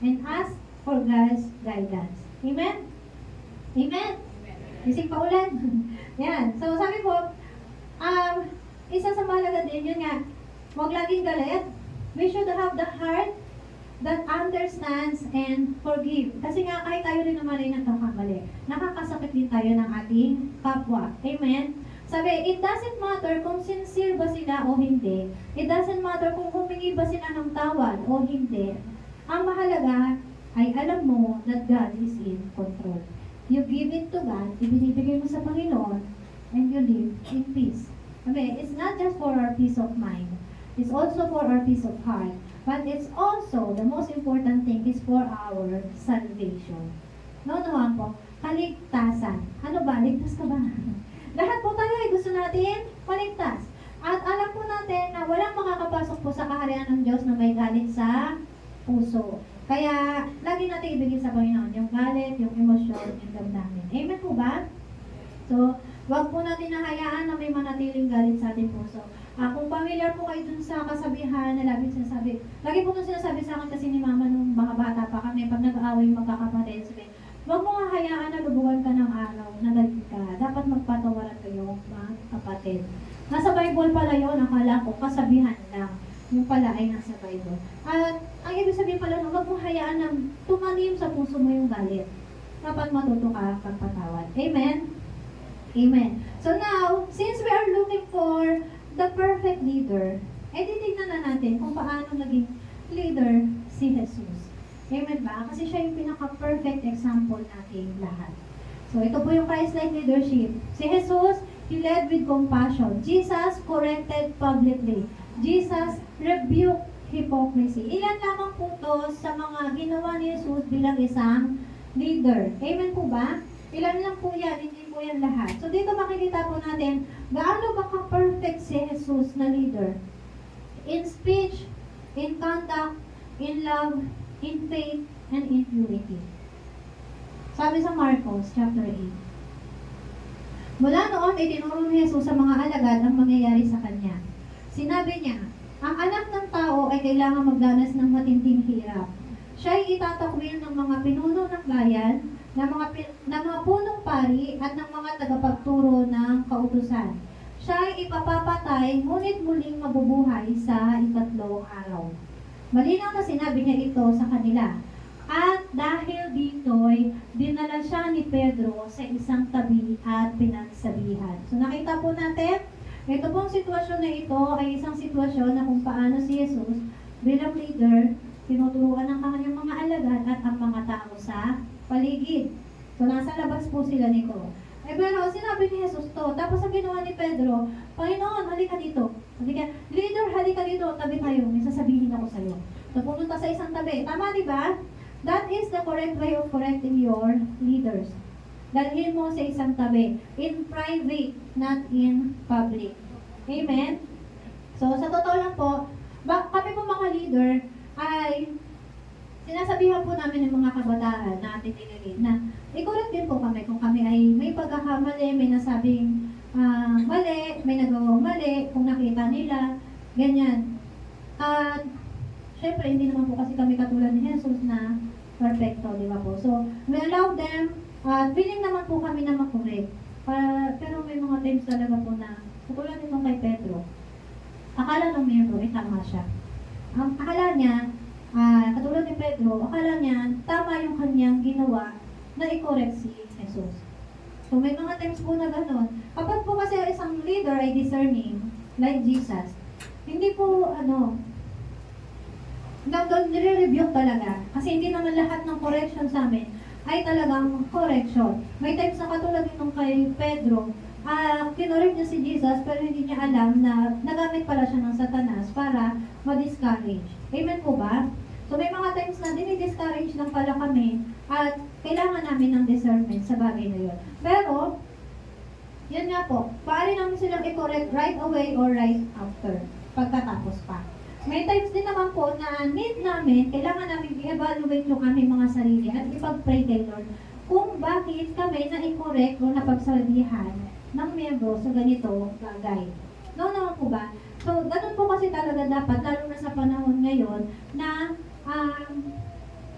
[SPEAKER 3] and ask for God's guidance. Amen? Amen? Isip pa ulan. Yan. So, sabi po, isa sa mahalaga din, yun nga, huwag laging galit. We should have the heart that understands and forgive. Kasi nga, kahit tayo rin naman ay nagkakamali, nakakasakit din tayo ng ating kapwa. Amen? Sabi, it doesn't matter kung sincere ba sila o hindi. It doesn't matter kung humingi ba sila ng tawad o hindi. Ang mahalaga ay alam mo that God is in control. You give it to God, ibinibigay mo sa Panginoon, and you live in peace. Sabi, it's not just for our peace of mind. It's also for our peace of heart. But it's also, the most important thing is for our salvation. Naunawan po, kaligtasan. Ano ba? Ligtas ka ba? Lahat po tayo ay gusto natin maligtas. At alam po natin na walang makakapasok po sa kaharian ng Diyos na may galit sa puso. Kaya, lagi natin ibigay sa Panginoon yung galit, yung emosyon, yung damdamin. Amen po ba? So, wag po natin nahayaan na may manatiling galit sa ating puso. Kung familiar po kayo dun sa kasabihan na lagi po nung sinasabi sa akin kasi ni Mama nung mga bata pa kami, pag nag-aaway magkakapatid, sabi, wag mo nga hayaan na lubuhan ka ng araw na galit ka. Dapat magpatawaran kayo mga kapatid. Nasa Bible pala yun, akala ko, kasabihan lang. Yung pala ay nasa Bible. At ang ibig sabihin pala, wag mo hayaan na tumanim sa puso mo yung galit. Dapat matuto ka pagpatawad. Amen? Amen. So now, since we are looking for the perfect leader, titignan na natin kung paano naging leader si Jesus. Amen ba? Kasi siya yung pinaka-perfect example natin lahat. So ito po yung Christ-like leadership. Si Jesus, He led with compassion. Jesus corrected publicly. Jesus rebuked hypocrisy. Ilan lamang po to sa mga ginawa ni Jesus bilang isang leader. Amen po ba? Ilan lang po yan, hindi po yan lahat. So dito makikita po natin, gaano ba ka-perfect si Jesus na leader? In speech, in conduct, in love, in faith, and in purity. Sabi sa Marcos, chapter 8. Mula noon, itinuro ni Jesus sa mga alagad ang mangyayari sa kanya. Sinabi niya, ang anak ng tao ay kailangan magdanas ng matinding hirap. Siya ay itatakwil ng mga pinuno ng bayan, ng mga punong pari at ng mga tagapagturo ng kautusan. Siya ay ipapapatay, ngunit muling mabubuhay sa ikatlong araw. Malinaw na sinabi niya ito sa kanila. At dahil dito'y dinala siya ni Pedro sa isang tabi at pinagsabihan. So nakita po natin, ito pong sitwasyon na ito ay isang sitwasyon na kung paano si Jesus bilang leader, tinuturuan ng kanyang mga alagad at ang mga tao sa paligid. So nasa labas po sila nito. Pero sinabi ni Jesus to, tapos ang ginawa ni Pedro, Panginoon, halika dito. Halika, leader, halika dito, tabi tayo, may sasabihin ako sa'yo. So, pumunta sa isang tabi. Tama, di ba? That is the correct way of correcting your leaders. Dalhin mo sa isang tabi. In private, not in public. Amen? So, sa totoo lang po, kami po mga leader ay sinasabihan po namin ng mga kabataan na ating nililid na i-correct din po kami kung kami ay may pagkakamali, may nasabing mali, may nagawang mali, kung nakita nila, ganyan. At syempre, hindi naman po kasi kami katulad ni Jesus na perfecto, di ba po? So, we allow them, willing naman po kami na makorek. Pero may mga times talaga po na, katulad nitong kay Pedro, akala ng miyembro, tama siya. Ang akala niya, katulad ni Pedro, akala niya, tama yung kanyang ginawa na i-correct si Jesus. So, may mga times po na gano'n. Kapag po kasi isang leader ay discerning, like Jesus, hindi po, nire-review talaga. Kasi hindi naman lahat ng correction sa amin ay talagang correction. May times na katulad nitong kay Pedro, kinorek niya si Jesus pero hindi niya alam na nagamit pala siya ng Satanas para ma-discourage. Amen po ba? So may mga times na dinidiscourage lang pala kami at kailangan namin ng discernment sa bagay na yun. Pero, yun nga po, paari namin silang i-correct right away or right after, pagkatapos pa. May times din naman po na need namin, kailangan namin i-evaluate yung aming mga sarili at ipag-pray kay Lord kung bakit kami na-correct o napagsabihan ng miyembro sa ganito bagay. No naman po ba? So, ganun po kasi talaga dapat, lalo na sa panahon ngayon, na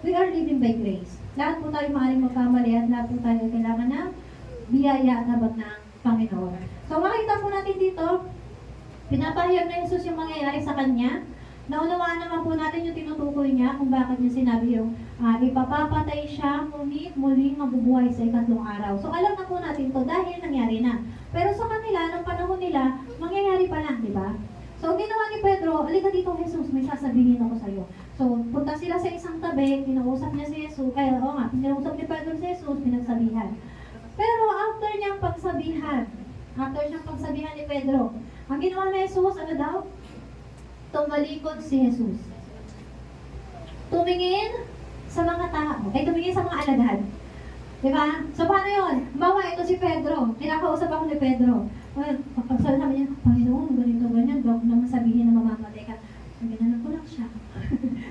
[SPEAKER 3] we are living by grace. Lahat po tayo maaaring magkamali at lahat po tayo kailangan ng biyaya at habag ng Panginoon. So, makita po natin dito, pinapahayag na Jesus yung mangyayari sa Kanya. Naunawaan naman po natin yung tinutukoy niya kung bakit niya sinabi yung ipapapatay siya, ngunit muling mabubuhay sa ikatlong araw. So alam na po natin to dahil nangyari na. Pero sa kanila, nung panahon nila, mangyayari pa lang, di ba? So ginawa ni Pedro, alika dito Jesus, may sasabihin ako sa iyo. So punta sila sa isang tabi, kinausap niya si Jesus, kinausap ni Pedro si Jesus, pinagsabihan. Pero after niyang pagsabihan ni Pedro, ang ginawa ni Jesus, ano daw? Tumalikod si Jesus. Tumingin sa mga tao. Tumingin sa mga alagad. Diba? So, paano yun? Bawa, ito si Pedro. Kinakausap ako ni Pedro. Sabi niya, Panginoon, ganito, ganyan. Huwag naman sabihin na mamamatay ka. Ginanap ko lang siya.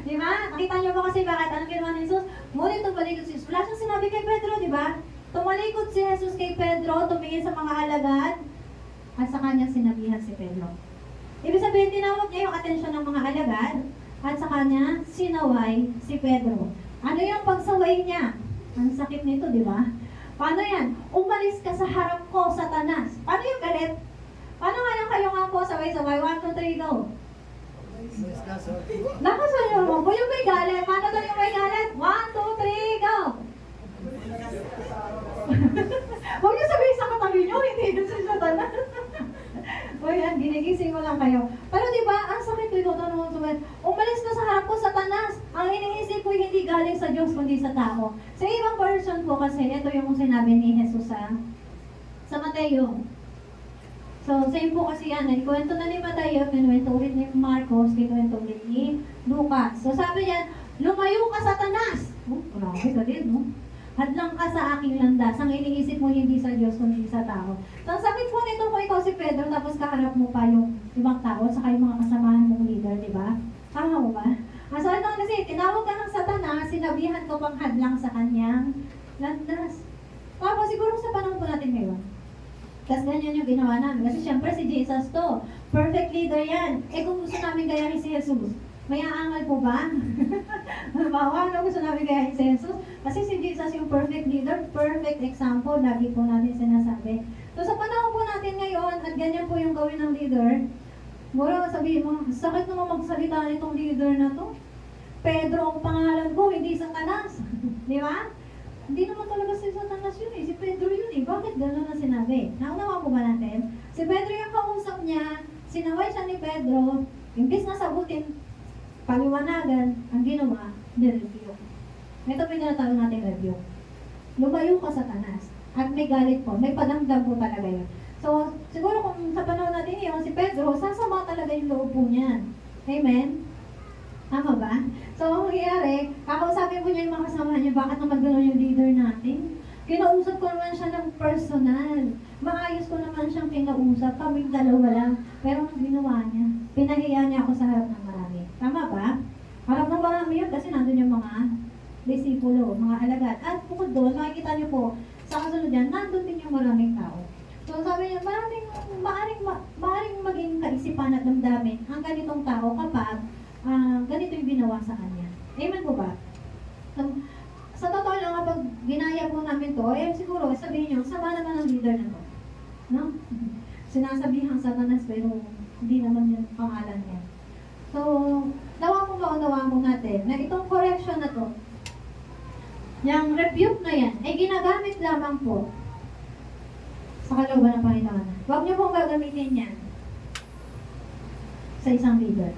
[SPEAKER 3] Diba? Nakita niyo ba kasi bakit? Anong ginawa ni Jesus? Ngunit tumalikod si Jesus. Wala siyang sinabi kay Pedro, diba? Tumalikod si Jesus kay Pedro, tumingin sa mga alagad, at sa kanya sinabihan si Pedro. Ibig sabihin, tinawag niya yung atensyon ng mga alagad at sa kanya sinaway si Pedro. Ano yung pagsaway niya? Ang sakit nito, di ba? Paano yan? Umalis ka sa harap ko, Satanas. Paano yung galit? Paano nga yung kayo nga po, saway-saway? 1, 2, 3, go. Nakasunyo mo po yung may galit. Paano doon yung may galit? 1, 2, 3, go. Huwag niyo sabihin sa katabi niyo, hindi doon sa Satanas. O yan, ginigising mo lang kayo. Pero di ba, ang sakit ko ito, umalis ka sa harap ko, Satanas. Ang iniisip ko hindi galing sa Diyos, kundi sa tao. Sa ibang version po kasi, ito yung sinabi ni Jesus sa Mateo. So, same po kasi yan. Ikwento na ni Mateo, kinuwento ulit ni Marcos, kinuwento ulit ni Lucas. So, sabi niya, lumayo ka, Satanas. Grabe ka din, no? Hadlang ka sa aking landas. Ang iniisip mo hindi sa Diyos, kundi sa tao. So, sabi po nito kung ikaw si Pedro, tapos kaharap mo pa yung ibang tao, saka yung mga kasamahan mong leader, di ba? Tama mo ba? So, ito kasi, tinawag ka ng Satanas, sinabihan ko pang hadlang sa kanyang landas. Tapos, siguro sa panahon po natin ngayon, kasi ganyan yung ginawa namin. Kasi syempre si Jesus to. Perfect leader yan. Kung gusto namin gayahin si Jesus, may aangal po ba? Bawa, gusto namin gayahin si Jesus? Kasi si Jesus yung perfect leader, perfect example, lagi po natin sinasabi. So sa panahon po natin ngayon, at ganyan po yung gawin ng leader, mura sabihin mo, sakit naman magsalita nitong leader na to. Pedro ang pangalan ko, hindi Satanas. Di ba? Hindi naman talaga si Satanas yun eh. Si Pedro yun eh. Bakit gano'n na sinabi? Naunawa po ba natin? Si Pedro yung kausap niya, sinaway siya ni Pedro, imbis na sagutin, paliwanagan, ang ginawa, nireview. Ito may tinatawag natin review. Lumayo ka, Satanas. At may galit po. May padamdam po talaga yun. So, siguro kung sa panahon natin yun, si Pedro, sasama talaga yung loob po niyan. Amen? Tama ba? So, ang mangyayari, kakausapin po niya yung mga kasama niya, bakit naman gano'n yung leader natin? Kinausap ko naman siya ng personal. Maayos ko naman siyang kinausap. Kaming dalawa lang. Pero ang ginawa niya, pinahiya niya ako sa harap ng marami. Tama ba? Harap ng marami yun kasi nandun yung mga disipulo, mga alagad. At bukod doon, makikita niyo po, sa kasunod yan, nandun din yung maraming tao. So sabi niya, maaring maging kaisipan at damdamin ang ganitong tao kapag ganito yung ginawa sa kanya. Amen po ba? So, sa totoo lang, kapag ginaya po namin to, siguro, sabihin nyo, sama naman ang leader na to. No? Sinasabihang Satanas, pero hindi naman yung pangalan niya. So, nawa po natin na itong correction na to, yung rebuke na yan, ay ginagamit lamang po sa kalooban ng Panginoon. Huwag niyo pong gagamitin yan sa isang leader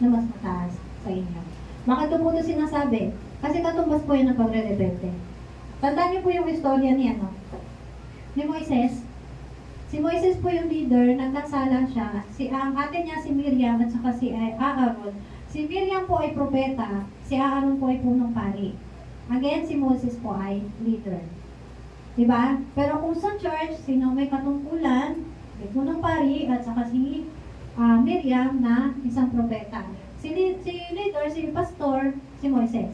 [SPEAKER 3] na mas mataas sa inyo. Bakit ito po ito sinasabi? Kasi katumbas po yan ng pagre-rebelde. Tandaan niyo po yung istorya ni Moises. Si Moises po yung leader, nagkasala siya. Ang ate niya si Miriam at saka si Aaron. Si Miriam po ay propeta, si Aaron po ay punong pari. Again, si Moses po ay leader. Diba? Pero kung sa church, sino may katungkulan, may punong pari at saka si Miriam na isang propeta. Si leader, si pastor, si Moises.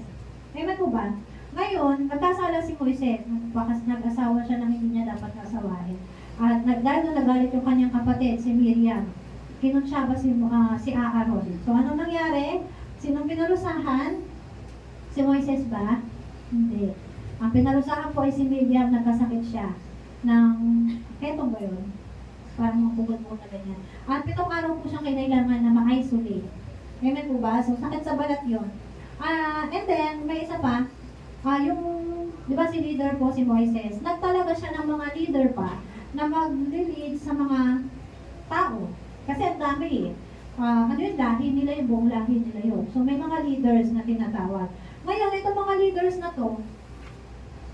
[SPEAKER 3] Amen po ba? Ngayon, nagkasala si Moises. Nag-asawa siya ng hindi niya dapat kasawahin. At dahil na nagalit yung kanyang kapatid, si Miriam, kinunsyaba si Aaron. So, anong nangyari? Sinong pinarusahan? Si Moises ba? Hindi. Ang pinarusahan po ay si Miriam, nagkasakit siya ng, eto ba yun? Parang mapugod mo na ganyan. At 7 araw po siyang kinailangan na ma-isolate. Amen po ba? So, sakit sa balat yun. And then, may isa pa, di ba si leader po, si Moises, nagtalaga siya ng mga leader pa na mag-lead sa mga tao. Kasi ang dami eh. Ano yung lahi nila, yung buong lahi nila yun. So, may mga leaders na tinatawag. Ngayon, itong mga leaders na to,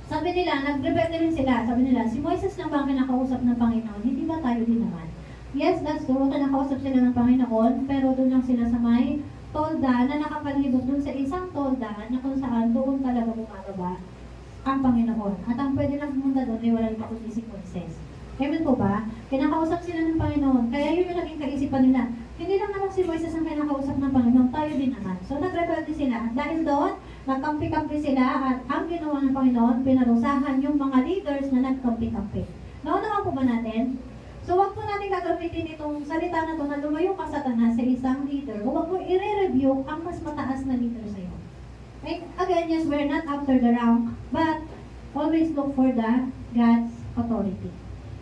[SPEAKER 3] sabi nila, nag-rebelde rin sila. Sabi nila, si Moises lang ba ang kinakausap ng Panginoon? Hindi ba tayo din naman? Yes, that's true. Kinakausap sila ng Panginoon, pero doon lang sila sa may tolda na nakapalibot doon sa isang tolda na kung saan doon talaga bumababa ang Panginoon. At ang pwede lang pumunta doon ay wala naman kundi si Moises. Amen po ba? Kinakausap sila ng Panginoon. Kaya yun yung naging kaisipan nila. Hindi lang naman si Moises ang kinakausap ng Panginoon, tayo din naman. So nagrebelde sila. At dahil doon, nagkampi-kampi sila at ang ginawa ng Panginoon, pinarusahan yung mga leaders na nagkampi-kampi. Naunawa po ba natin? So, wag po natin gagamitin itong salita na to na lumayo ka Satanas sa isang leader. O wag mo i-review ang mas mataas na leader sa'yo. Right? Again, yes, we're not after the rank, but always look for the God's authority.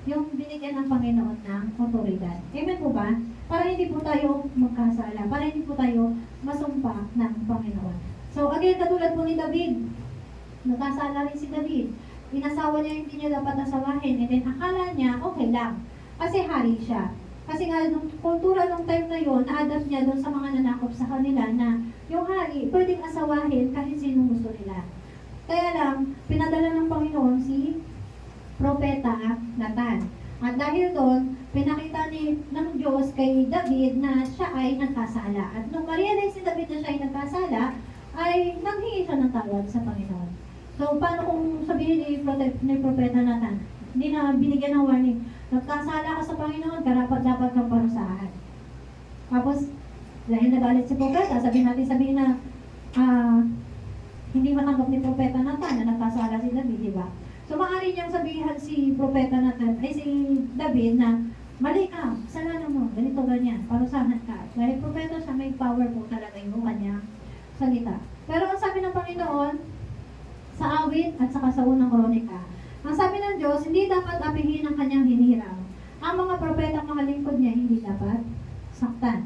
[SPEAKER 3] Yung binigyan ng Panginoon ng otoridad. Amen po ba? Para hindi po tayo magkasala, para hindi po tayo masumpa ng Panginoon. So, again, katulad po ni David, nagkasala rin si David. Inasawa niya yung hindi niya dapat asawahin, and then akala niya, okay lang. Kasi hari siya. Kasi nga, nung kultura nung time na yon, na-adapt niya doon sa mga nanakop sa kanila na yung hari, pwedeng asawahin kahit sinong gusto nila. Kaya lang, pinadala ng Panginoon si Propeta Nathan. At dahil doon, pinakita ng Diyos kay David na siya ay nagkasala. At nung ma-realize si David na siya ay nagkasala, ay nanghingi siya ng tawad sa Panginoon. So, paano kung sabihin ni Propeta Nathan? Hindi na binigyan ng warning. Nagkasala ka sa Panginoon, karapat-dapat kang parusahan. Tapos, dahil nagalit si Propeta, sabihin na hindi matanggap ni Propeta Nathan na nagkasala si David, di ba? So, maaari niyang sabihan si Propeta Nathan, ay si David na, mali ka, kasalanan mo, ganito, ganyan, parusahan ka. Dahil Propeta siya, may power po talaga yung kanyang salita. Pero ang sabi ng Panginoon, sa awit at saka sa unang kronika, ang sabi ng Diyos, hindi dapat apihin ang kanyang hinirang. Ang mga propeta, mga lingkod niya, hindi dapat saktan.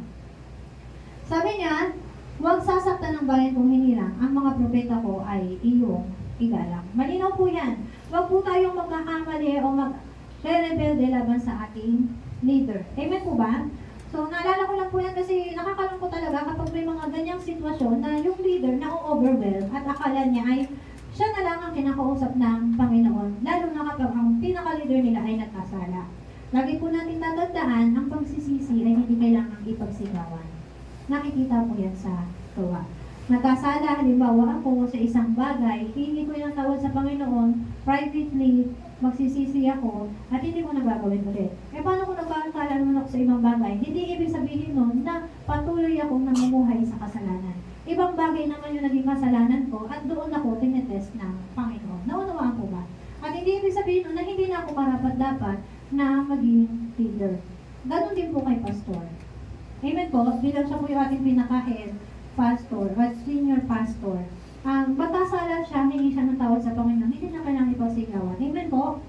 [SPEAKER 3] Sabi niya, huwag sasaktan ng bayan kung hinirang. Ang mga propeta ko ay iyong igalang. Malinaw po yan. Huwag po tayong magkakamali o mag-rebelde laban sa ating leader. Amen po ba? So, naalala ko lang po yan kasi nakakalungkot talaga kapag may mga ganyang sitwasyon na yung leader na-overwhelm at akala niya ay siya na lang ang kinakausap ng Panginoon, lalo na kapag ang pinaka-leader nila ay nagkasala. Lagi po natin tatandaan, ang pagsisisi ay hindi kailangang ipagsigawan. nakikita po yan sa tuwa. Nagkasala, halimbawa ako sa isang bagay, hindi ko yung tawad sa Panginoon, privately, magsisisi ako, at hindi ko nagagawin ulit. Eh, paano kung nagkakasala naman ako sa ibang bagay? Hindi ibig sabihin nun na patuloy akong namumuhay sa kasalanan. Ibang bagay naman yung naging kasalanan ko, at doon ako tinetest ng Panginoon. Naunawaan ko ba? At hindi ibig sabihin nun na hindi na ako karapat-dapat na maging leader. Ganon din po kay pastor. Amen po, bilang siya po yung ating pinaka-head pastor, at senior pastor. Ang matasala siya, hingi siya ng tawad sa Panginoon, hindi na kailangan ipasigawan. Amen po?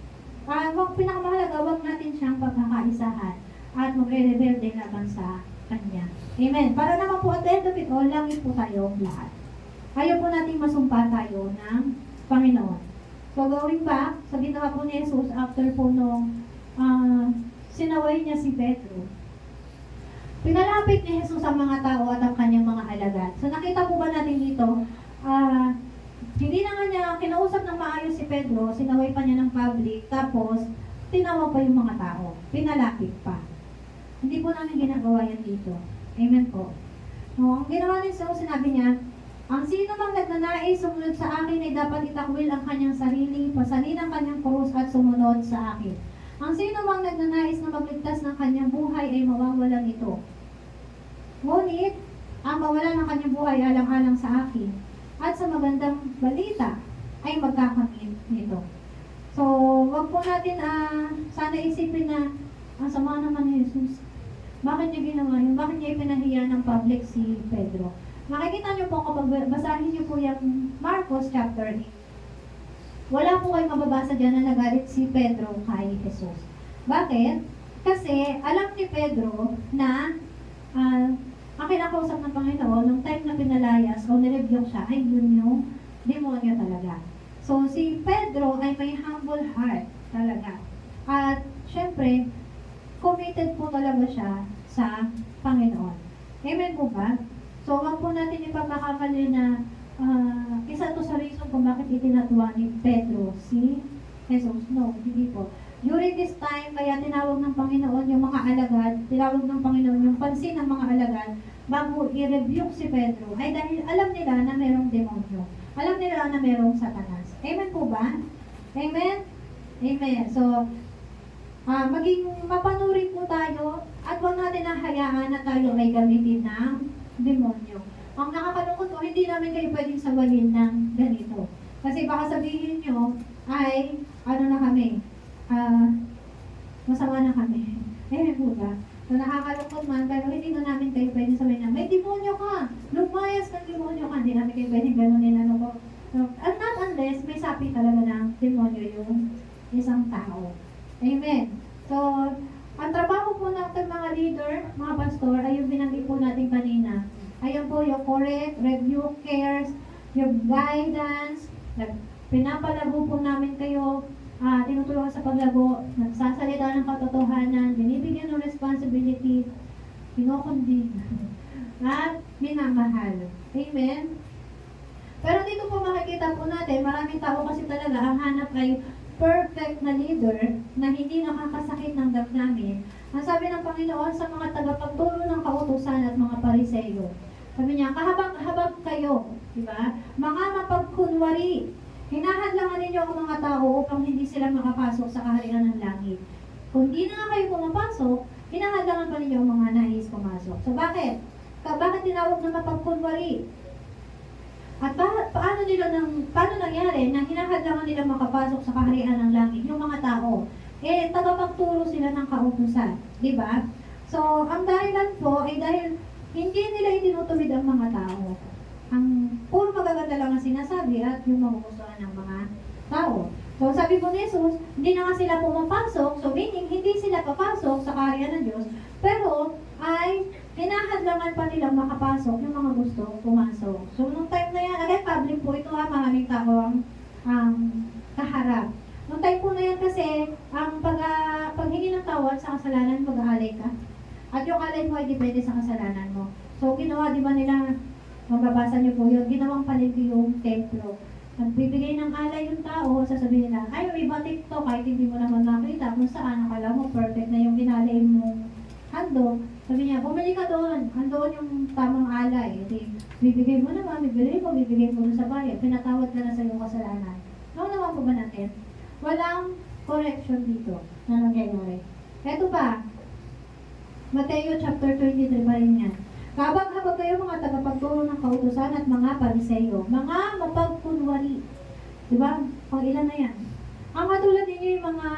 [SPEAKER 3] Wag pinakamahalaga, wag natin siyang pagkakaisahan at magre-rebelde laban sa Kanya. Amen. Para naman po at the end of it all, langit po tayo lahat. Ayaw po natin masumpa tayo ng Panginoon. So, going back, sa ginawa po ni Jesus after po nung sinaway niya si Pedro, pinalapit ni Jesus ang mga tao at ang kanyang mga alagad. So nakita po ba natin dito, hindi na nga niya kinausap ng maayos si Pedro, sinaway pa niya ng public, tapos tinawag pa yung mga tao. Pinalapit pa. Hindi po namin ginagawa yan dito. Amen po. No, ang ginawa ni Jesus, sinabi niya, ang sino mang nagnanais sumunod sa akin ay dapat itakwil ang kanyang sarili, pasalin ang kanyang krus at sumunod sa akin. Ang sino mang nagnanais na magligtas ng kanyang buhay ay mawawalan ito. Ngunit, ang mawala ng kanyang buhay alang-alang sa akin at sa magandang balita ay magkakamit nito. So, wag po natin sana isipin na ang sama naman ni Jesus. Bakit niya ginawa yun? Bakit niya ipinahiya ng public si Pedro? Makikita niyo po kapag basahin niyo po yung Marcos chapter 8. Wala po kayong mababasa dyan na nagalit si Pedro kay Jesus. Bakit? Kasi alam ni Pedro na ang kinakausap ng Panginoon, nung time na pinalayas o nirebuke siya, ay yun yung demonyo talaga. So, si Pedro ay may humble heart talaga. At, syempre, committed po talaga siya sa Panginoon. Amen po ba? So, wag po natin ipagkakamali na isa to sa reason kung bakit itinatuwa ni Pedro si Jesus. No, hindi po. During this time, kaya tinawag ng Panginoon yung mga alagad, tinawag ng Panginoon yung pansin ng mga alagad bago i-rebuke si Pedro, ay dahil alam nila na merong demonyo. Alam nila na merong satanas. Amen po ba? Amen? Amen. So, maging mapanuri po tayo at huwag natin hayaan na tayo ay gamitin ng demonyo. Ang nakakalungkot ko, hindi namin kayo pwedeng sawayin ng ganito. Kasi baka sabihin nyo, ay, ano na kami, masama na kami. Eh, po ba? So, nakakalungkot man, pero hindi na namin kayo pwedeng sawayin na, may demonyo ka! Lumayas ng demonyo ka! Hindi namin kayo pwedeng ganunin, ano ko. So, not unless may sapi talaga ng demonyo yung isang tao. Amen. So, ang trabaho po natin mga leader, mga pastor, ay yung binanggit po natin kanina. Ayun po yung correct, review, cares, yung guidance, pinapalago po namin kayo, tinutulungan sa paglago, nagsasalita ng katotohanan, binibigyan ng responsibility, pinokondin, at minamahal. Amen? Pero dito po makikita po natin, maraming tao kasi talaga ang hanap ay perfect na leader na hindi nakakasakit ng damdamin. Ang sabi ng Panginoon sa mga tagapagturo ng kautusan at mga pariseyo, sabi niya, kahabang-habang kayo, di ba? Mga mapagkunwari, hinahadlangan ninyo ang mga tao upang hindi sila makapasok sa kaharian ng langit. Kung di na kayo pumapasok, hinahadlangan pa ninyo ang mga nais pumasok. So bakit? Bakit tinawag na mapagkunwari? At paano nangyari na hinahadlangan nila makapasok sa kaharian ng langit yung mga tao? Eh, tagapagturo sila ng kautusan, di ba? So, ang dahilan po ay dahil hindi nila itinutuwid ang mga tao. Ang puro magaganda lang ang sinasabi at yung magugustuhan ng mga tao. So, sabi po ni Jesus, hindi na nga sila pumapasok, so meaning hindi sila papasok sa kaharian ng Diyos, pero ay hinahadlangan pa nilang makapasok yung mga gusto pumasok. So, nung time na yan, again, public po ito maraming tao ang kaharap. Nung time po na yan kasi, ang paghingi ng tawad sa kasalanan, mag-aalay ka. At yung alay mo ay depende sa kasalanan mo. So, ginawa, di ba nila, mababasa niyo po yun, ginawang palengke yung templo. Nagbibigay ng alay yung tao, sasabihin nila, ay, may batik to, kahit hindi mo naman nakita kung saan, akala mo perfect na yung ginalay mong handog. Sabi niya, bumili ka doon. Andoon yung tamang alay. Di, bibigay mo naman, bibigay mo sa bayan. Pinatawad ka na sa iyong kasalanan. Ano naman po ba natin? Walang correction dito na nangyayari. Ito pa, Mateo chapter 23 pa rin yan. Habag-habag kayo mga tagapagturo ng kautusan at mga pariseyo, mga mapagkunwari. Diba? Pang ilan na yan. Ang katulad ninyo yung mga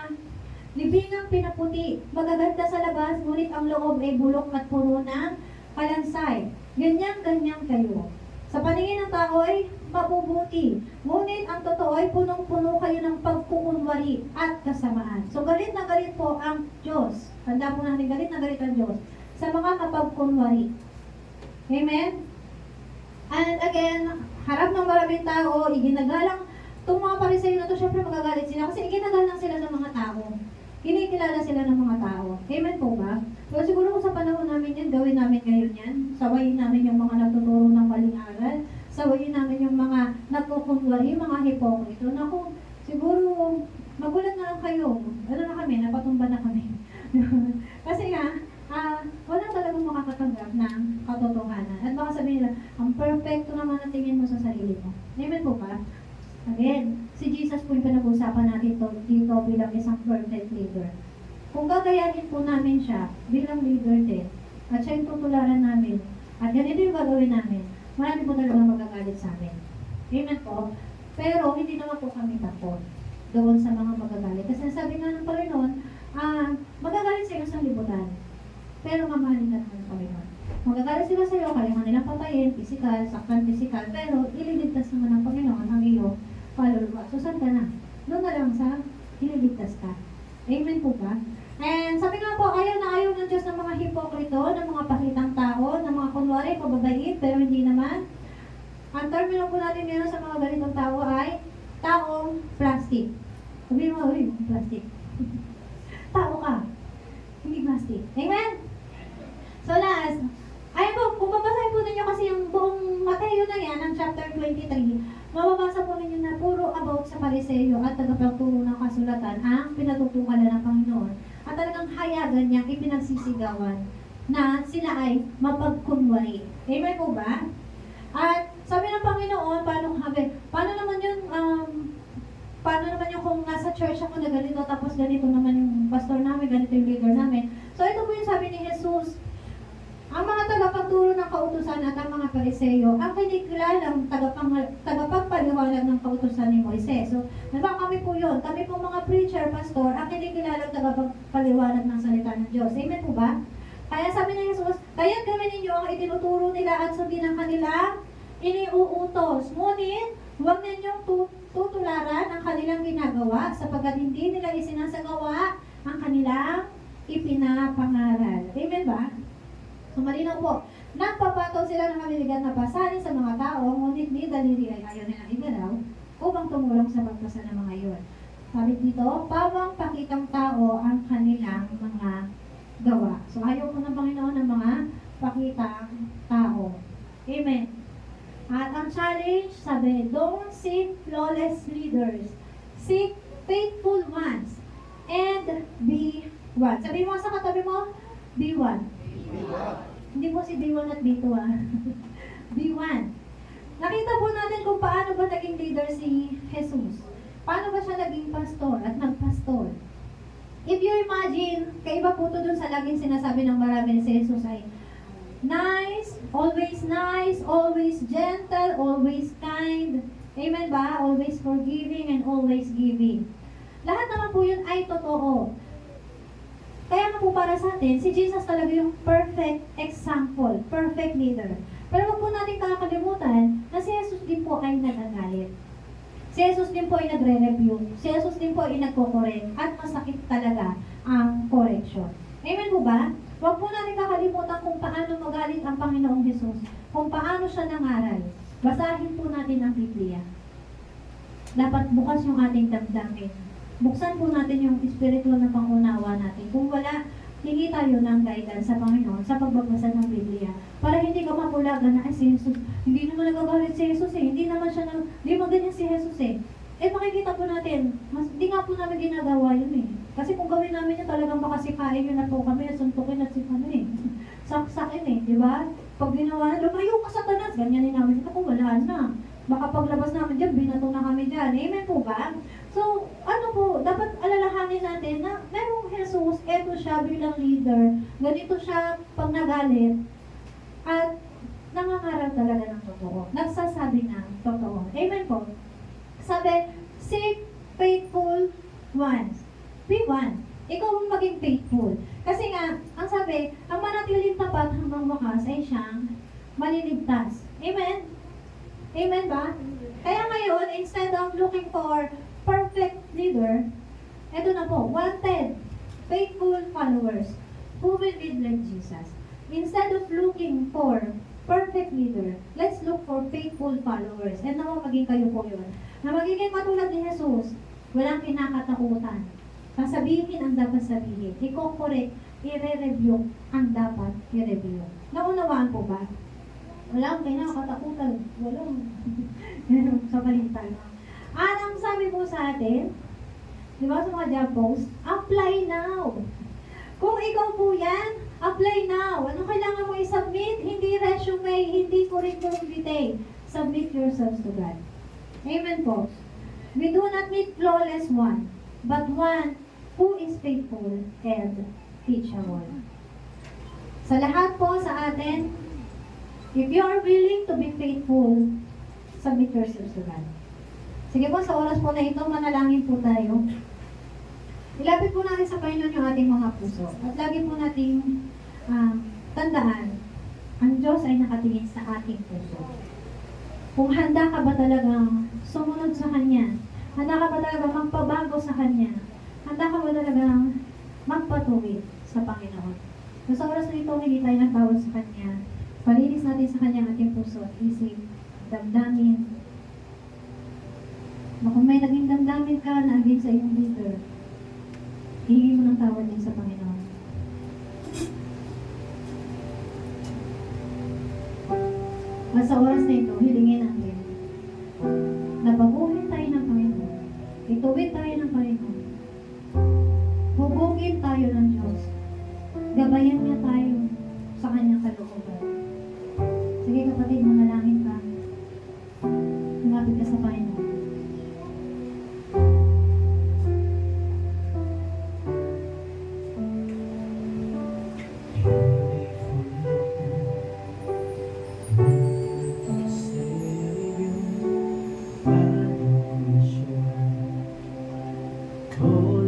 [SPEAKER 3] libingang pinaputi, magaganda sa labas, ngunit ang loob ay bulok at puno ng kalansay. Ganyan-ganyan kayo. Sa paningin ng tao ay mabubuti. Ngunit ang totoo ay punong-puno kayo ng pagkukunwari at kasamaan. So galit na galit po ang Diyos. Tanda po natin, galit na galit ang Diyos sa mga mapagkunwari. Amen? And again, harap ng maraming tao, iginagalang itong mga pariseyo na to, syempre magagalit sila kasi iginagalang sila ng mga tao. Kinikilala sila ng mga tao. Amen po ba? So siguro kung sa panahon namin yan, gawin namin ngayon yan. Sawayin namin yung mga nagtuturo ng maling aral. Sawayin namin yung mga nagkukunwari, mga hipokrito. Naku, siguro magulat na lang kayo. Ano na kami, napatumba na kami. Kasi nga, wala talagang makakatanggap ng katotohanan. At baka sabihin nila, ang perfecto naman ang tingin mo sa sarili mo. Amen po ba? Again, si Jesus po yung pinag-usapan natin dito bilang isang perfect leader. Kung gagayahin po namin siya bilang leader din, at siya yung tutularan namin, at ganito yung gagawin namin, marami po talaga magagalit sa amin. Amen po? Pero hindi naman po kami takot doon sa mga magagalit. Kasi sabi nga ng Panginoon, magagalit sa isang libutan. Pero mamahalin ka naman ng Panginoon. Magagalit sila sa iyo, kaya nilang patayin, physical, saktan physical, pero ililigtas naman ng Panginoon ang iyong kaluluwa. So, saan ka na? Doon na lang sa ililigtas ka. Amen po ba? And sabi nga po, ayaw na ayaw ng Diyos ng mga hipokrito, ng mga pakitang tao, ng mga kunwari, pababait, pero hindi naman. Ang termino po natin ngayon sa mga ganitong tao ay taong plastic. Sabihin mo, uy, plastic. Tao ka. Hindi plastic. Amen? So last, ayun po, kung babasahin po ninyo kasi yung buong Mateo na yan, ang chapter 23, mababasa po ninyo na puro about sa pariseyo at tagapagturo ng kasulatan ang pinatutukalan ng Panginoon. At talagang hayagan niyang ipinagsisigawan na sila ay mapagkunwari. Amen po ba? At sabi ng Panginoon, paano naman yun, kung nasa church ako na ganito, tapos ganito naman yung pastor namin, ganito yung leader namin. So ito po yung sabi ni Jesus, ang mga tagapagturo ng kautusan at ang mga pariseyo, ang kinikilalang tagapagpaliwanag ng kautusan ni Moises. So, kami po yun. Kami po mga preacher, pastor, ang kinikilalang tagapagpaliwanag ng salita ng Diyos. Amen po ba? Kaya sabi ni Jesus, kaya't gawin ninyo ang itinuturo nila at sundin ang kanilang iniuutos. Ngunit, huwag ninyong tutularan ang kanilang ginagawa sapagkat hindi nila isinasagawa ang kanilang ipinapangaral. Amen ba? So, malinaw po. Nagpapataw sila ng maliligan na pasanin sa mga tao, ngunit ni daliri ay ayaw nilang igalaw upang tumulong sa pagpasa ng mga iyon. Sabi dito, pawang pakitang tao ang kanilang mga gawa. So, ayaw po ng Panginoon ng mga pakitang tao. Amen. At ang challenge, sabi, don't seek flawless leaders. Seek faithful ones. And be one. Sabi mo sa katabi mo, be one. Hindi po si B1 at B2 B1. Nakita po natin kung paano ba naging leader si Jesus. Paano ba siya naging pastor at nagpastor. If you imagine, kaiba po ito dun sa laging sinasabi ng marami si Jesus ay nice, always gentle, always kind. Amen ba? Always forgiving and always giving. Lahat naman po yun ay totoo. Kaya nga po para sa atin, si Jesus talaga yung perfect example, perfect leader. Pero huwag po natin kakalimutan na si Jesus din po ay nagagalit. Si Jesus din po ay nagre-review. Si Jesus din po ay nagko-correct. At masakit talaga ang correction. Amen po ba? Huwag po natin kakalimutan kung paano magalit ang Panginoong Jesus. Kung paano siya nangaral. Basahin po natin ang Biblia. Dapat bukas yung ating damdamin. Buksan po natin yung spiritual na pangunawa natin. Kung wala, hingi tayo ng guidance sa Panginoon sa pagbabasa ng Biblia. Para hindi ka mapulagan na, ay si Jesus, hindi naman nagagalit si Jesus eh. Hindi naman siya, hindi maganyan si Jesus eh. Eh makikita po natin, hindi nga po namin ginagawa yun eh. Kasi kung gawin namin yun, talagang makasikain yun na po kami, suntukin at sipano eh. Saksakin eh, di ba? Pag ginawa na, lumayo ka Satanas, ganyanin namin, ako wala na. Baka paglabas namin dyan, binato na kami dyan. Amen po ba? So, ano po, dapat alalahanin natin na merong Jesus, eto siya bilang leader, ganito siya pag nagalit, at nangangaral talaga ng totoo. Nagsasabi ng totoo. Amen po. Sabi, seek faithful ones. Be one. Ikaw ang maging faithful. Kasi nga, ang sabi, ang manatiling tapat hanggang wakas ay siyang maliligtas. Amen? Amen ba? Kaya ngayon, instead of looking for perfect leader, eto na po, wanted, faithful followers who will lead like Jesus. Instead of looking for perfect leader, let's look for faithful followers. And naman maging kayo po yun. Na magiging matulad ni Jesus, walang kinakatakutan. Sasabihin ang dapat sabihin. I-correct, i-review ang dapat i-review. Naunawaan po ba? Walang kinakatakutan. Walang sa balita. At ang sabi po sa atin, di ba sa mga job post, apply now. Kung ikaw po yan, apply now. Ano kailangan mo i-submit? Hindi resume, hindi curriculum vitae. Submit yourselves to God. Amen po. We do not need flawless one, but one who is faithful and teachable. Sa lahat po sa atin, if you are willing to be faithful, submit yourselves to God. Sige po, sa oras po na ito, manalangin po tayo. Ilapit po natin sa Panginoon yung ating mga puso. At lagi po nating tandaan, ang Diyos ay nakatingin sa ating puso. Kung handa ka ba talagang sumunod sa Kanya, handa ka ba talagang magpabago sa Kanya, handa ka ba talagang magpatuwid sa Panginoon. So, sa oras na ito, hindi tayo nagtawag sa Kanya. Palinis natin sa Kanya ang ating puso at isip, damdamin. Kung may naging damdamin ka na against sa iyong leader, hihingi mo ng tawad din sa Panginoon. At sa oras na ito, hilingin natin na baguhin tayo ng Panginoon. Ituwid tayo ng Panginoon. Hubugin tayo ng Diyos. Gabayan niya tayo sa kanyang kalooban. Sige kapatid, manalangin ka. Lumapit ka sa Panginoon.
[SPEAKER 4] To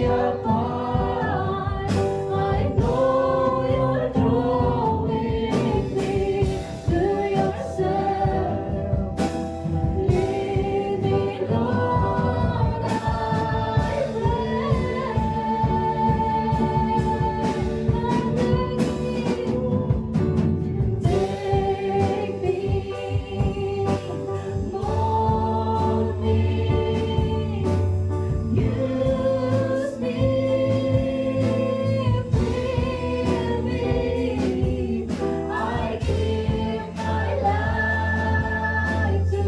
[SPEAKER 3] apart. I know you're drawing me to yourself. Lead me, Lord, I pray. Take me, mold me, use me, fill me. I give my life to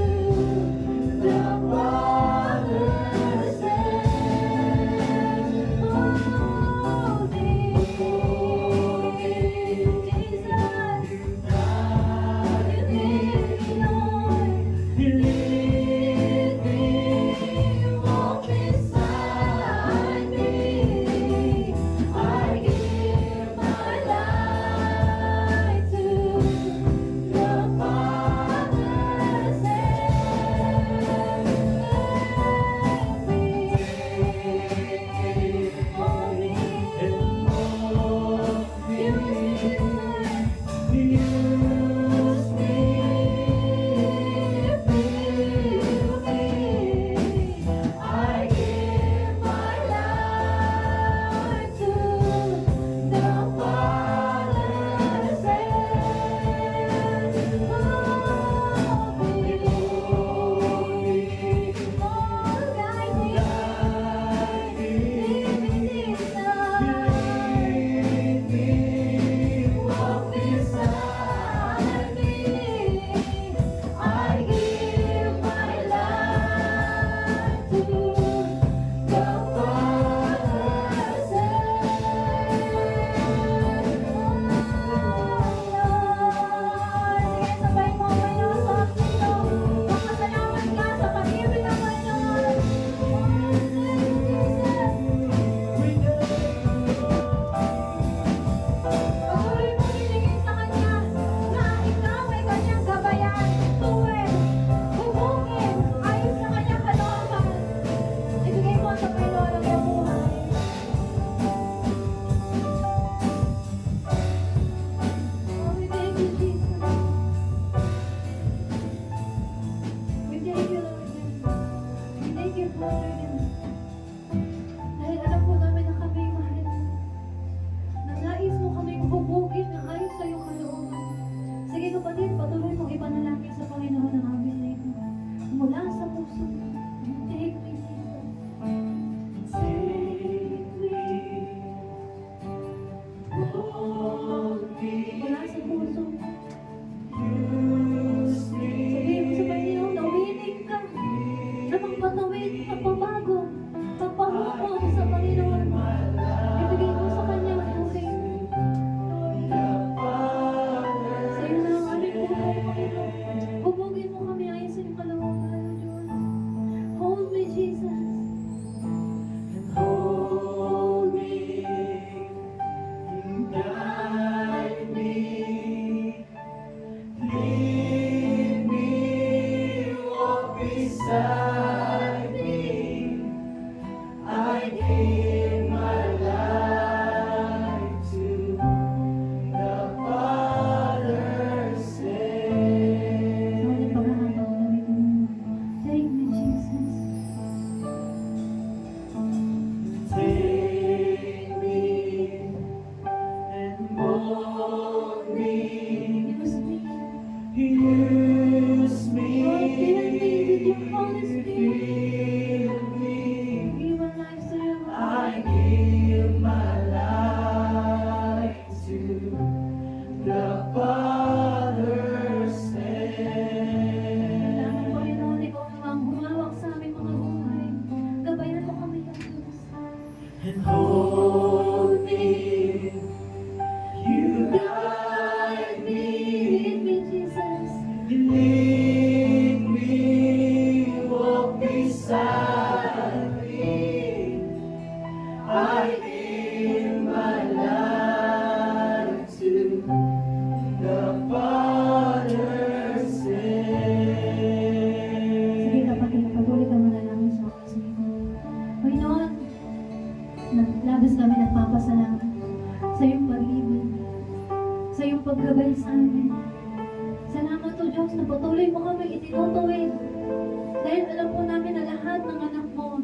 [SPEAKER 3] the Father's hand. Hold me, Jesus. You need me, Lord. Lead me, walk beside me. I give my life to the Father's hand. Hold me, use me, use me, fill me. I give my life to the Father's hand. Hold me, Lord, guide me, lead me, Jesus. Walk beside me. I give my life to the Father's hand. Sige, sabay mo ang Panginoon sa aksito. Magpasalamat ka sa pag-ibig ng Panginoon. Patuloy mo hilingin sa Kanya na ikaw ay Kanyang gabayan, tuwid, hubugin, ayon sa Kanyang kalooban. Ibigay mo sa Panginoon ang iyong buhay. Oh, we thank you, Jesus. We thank you, Lord. We thank you, Father. Dahil alam po namin na kami mahal mo. Na nais mo kaming hubugin na ayon sa iyong kalooban. Sige kapatid, patuloy mong ipanalangin sa Panginoon ang aming na ito. Mula sa puso mo. Take me, Jesus. Take me. Mula sa puso mo. Sabihin mo sa Panginoon na willing ka na magpatawid, magpabago, magpahukom sa Panginoon. Ibigay mo sa Kanya ang buhay. Sa iyo na ang aming buhay, Panginoon. Hubugin mo kami ayon sa iyong kalooban, O Diyos. Hold me, Jesus. Hold me. Guide me. Lead me. Walk beside me. I give my life to the Father's hand. Take me, Jesus. Take me and mold me. Use me. Use me. Lord, fill me with your Holy Spirit.
[SPEAKER 2] Fill me.
[SPEAKER 3] Give our lives to you.
[SPEAKER 2] I give my life to the Father's hand.
[SPEAKER 3] Salamat, Panginoon, ikaw ang humawak sa aming mga buhay. Gabayan mo kami, O Diyos.
[SPEAKER 2] And hold me, you guide me,
[SPEAKER 3] Lead me, Jesus.
[SPEAKER 2] lead me, walk beside me. I give my life to the Father's hand.
[SPEAKER 3] Sige kapatid, patuloy ka manalangin sa akin sa iyo. Panginoon, labis kami nagpapasalamat sa iyong pag-ibig, sa iyong paggabay sa amin. Salamat o Diyos na patuloy mo kami itinutuwid. Dahil alam po namin na lahat ng anak mo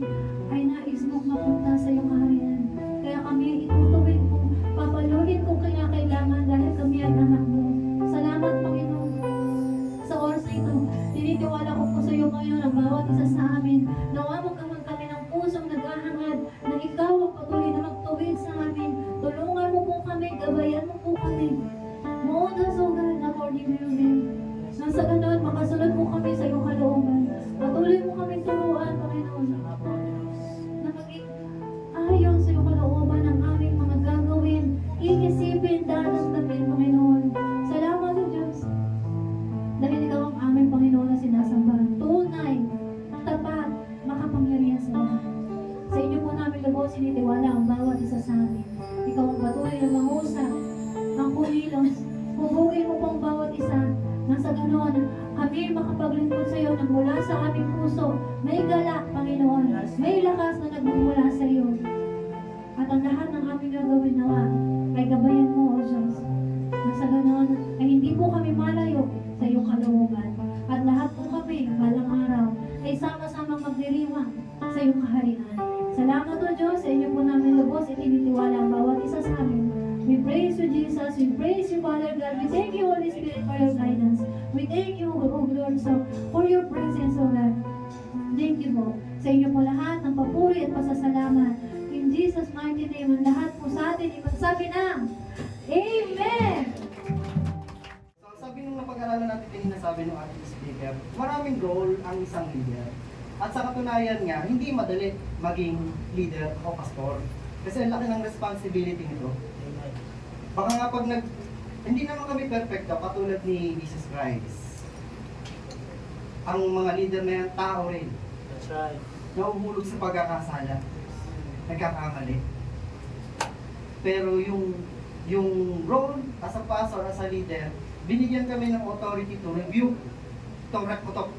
[SPEAKER 3] ay nais mong mapunta sa iyong kaharian. Kaya kami itutuwid mo, papaluhin kung kailangan dahil kami ay anak mo. Salamat Panginoon. Sa oras na ito, tinitiwala ko po sa iyo ngayon ang bawat isa sa amin. Nawa magkaman kami ng pusong naghahangad na ikaw ang patuloy na magtuwid sa amin. Tulungan mo po kami, gabayan mo po kami. Moon us, O God, according to your will. Nang sa ganon, makasunod mo kami sa iyong kalooban. Patuloy mo kami turuan, Panginoon. Na maging ayon sa iyong kalooban ang aming mga gagawin. Iisipin, daramdamin, Panginoon. Salamat, O Diyos. Dahil ikaw ang aming Panginoon na sinasamba. Tunay, tapat, makapangyarihan sa lahat. Sa inyo po namin lubos sinitiwala ang bawat isa sa amin. Ikaw ang patuloy na mangusap, ang kumilos. Hubugin mo po ang bawat isa. Nang sa ganon, kami makapaglingkod sa iyo na mula sa aming puso. May galak, Panginoon. May lakas na nagmumula sa iyo. At ang lahat ng aming gagawin nawa ay gabayan mo, O Diyos. Nang sa ganon, ay hindi po kami malayo sa iyong kalooban. At lahat po kami, balang araw, ay sama-samang magdiriwang sa iyong kaharian. Salamat, O Diyos, sa inyo po namin lubos itinitiwala ang bawat isa sa amin. We praise you, Jesus. We praise you, Father God. We thank you, Holy Spirit, for your guidance. We thank you, O Lord, for your presence, O God. Thank you po. Sa inyo po lahat ng papuri at pasasalamat. In Jesus' mighty name, ang lahat po sa atin, magsabi ng Amen!
[SPEAKER 2] So, sabi nung napag-aralan natin kanina, sabi ng ating speaker, maraming role ang isang leader. At sa katunayan nga, hindi madali maging leader o pastor. Kasi ang laki ng responsibility nito. Baka nga pag hindi naman kami perfecto, katulad ni Jesus Christ. Ang mga leader na yan, tao rin.
[SPEAKER 4] That's right.
[SPEAKER 2] Nahuhulog sa pagkakasala. Nagkakamali. Pero yung role as a pastor, as a leader, binigyan kami ng authority to review, to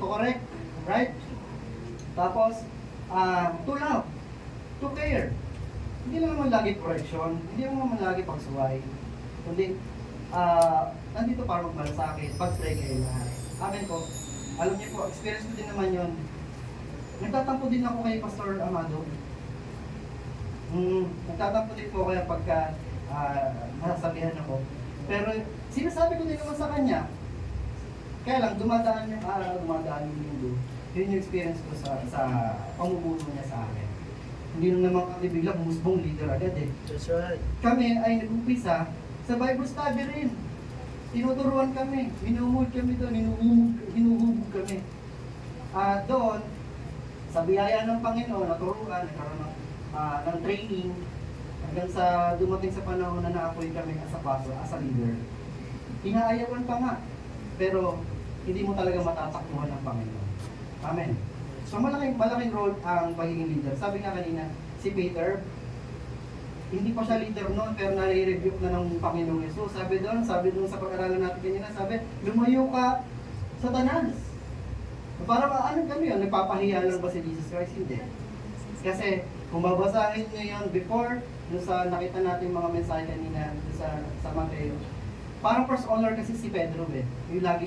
[SPEAKER 2] correct, right? Tapos, to love, to care. Hindi naman lagi correction, hindi naman lagi pagsuway. Kundi, nandito para magmalasakit, pag-pray kayo lahat. Amen po. Alam niyo po, experience ko din naman yun. Nagtatampo din ako kay Pastor Amado. Nagtatampo din po kaya pagka nasasabihan ako. Pero sinasabi ko din naman sa kanya. Kaya lang, dumadaan yung araw, dumadaan yung linggo. Yun yung experience ko sa pamumuno niya sa akin. Hindi naman kami biglang musbong leader agad eh.
[SPEAKER 4] That's right.
[SPEAKER 2] Kami ay nag-umpisa sa Bible study rin. Tinuturuan kami, minumul kami doon, hinuhubog kami. Doon, sa biyaya ng Panginoon, naturuan, nagkaroon ng training, hanggang sa dumating sa panahon na na-appoint kami as a pastor, as a leader. Inaayawan pa nga, pero hindi mo talaga matatakbuhan ng Panginoon. Amen. So malaking role ang pagiging leader. Sabi nga kanina, si Peter, hindi pa siya leader noon, pero nare-rebuke na ng Panginoong Yesus. Sabi doon sa pag-aralan natin kanina, sabi, lumayo ka, Satanas. Parang ano kami yun, nagpapahiya lang ba si Jesus Christ? Hindi. Kasi kung babasahin nyo yun before, dun sa nakita natin mga mensahe kanina sa Mateo, parang first honor kasi si Pedro yung lagi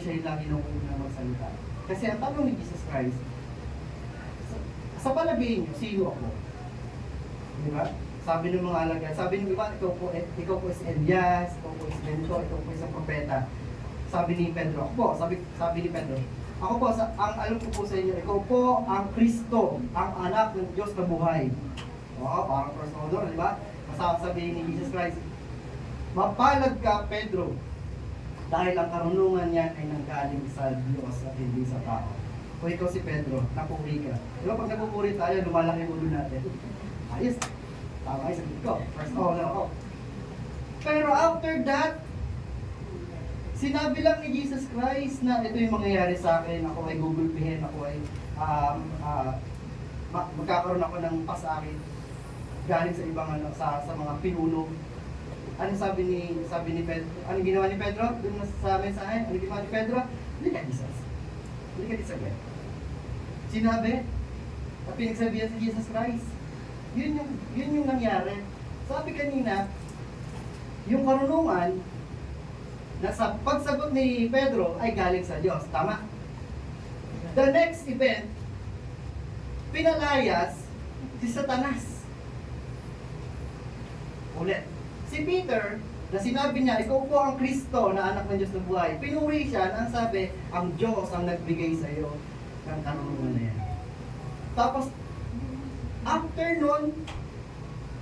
[SPEAKER 2] nung una magsalita. Kasi ang tanong ni Jesus Christ, sa palabihin nyo, sino ako? Di ba? Sabi ng mga alagad, sabi ng iba, ikaw po si Elias, ikaw po si Benito, ikaw po isang propeta. Sabi ni Pedro, sabi ni Pedro, ako po, ang alam ko po sa inyo, ikaw po ang Kristo, ang anak ng Diyos na buhay. Parang first order, di ba? Masasabihin ni Jesus Christ, mapalad ka, Pedro, dahil ang karunungan niyan ay nanggaling sa Diyos at hindi sa tao. O ikaw si Pedro, napuri ka. Di ba pag napupuri tayo, lumalaki ulo natin. Ayos, tama yung sagot ko. First honor ako. Pero after that, sinabi lang ni Jesus Christ na ito yung mangyayari sa akin, ako ay gugulpihin, ako ay magkakaroon ako ng pasakit galing sa ibang sa mga pinuno. Ano sabi ni Pedro? Ano ginawa ni Pedro? Doon sa mensahe, ano ginawa ni Pedro? Hindi ka Jesus. Hindi ka disagay. Sinabi, at pinagsabihan si Jesus Christ,
[SPEAKER 4] Yun yung nangyari. Sabi kanina, yung karunungan na sa pagsagot ni Pedro ay galing sa Diyos. Tama? The next event, pinalayas si Satanas. Ulit. Si Peter, na sinabi niya, ikaw po ang Kristo na anak ng Diyos na buhay. Pinuri siya na ang sabi, ang Diyos ang nagbigay sa iyo ng karunungan na yan. Tapos, after nun,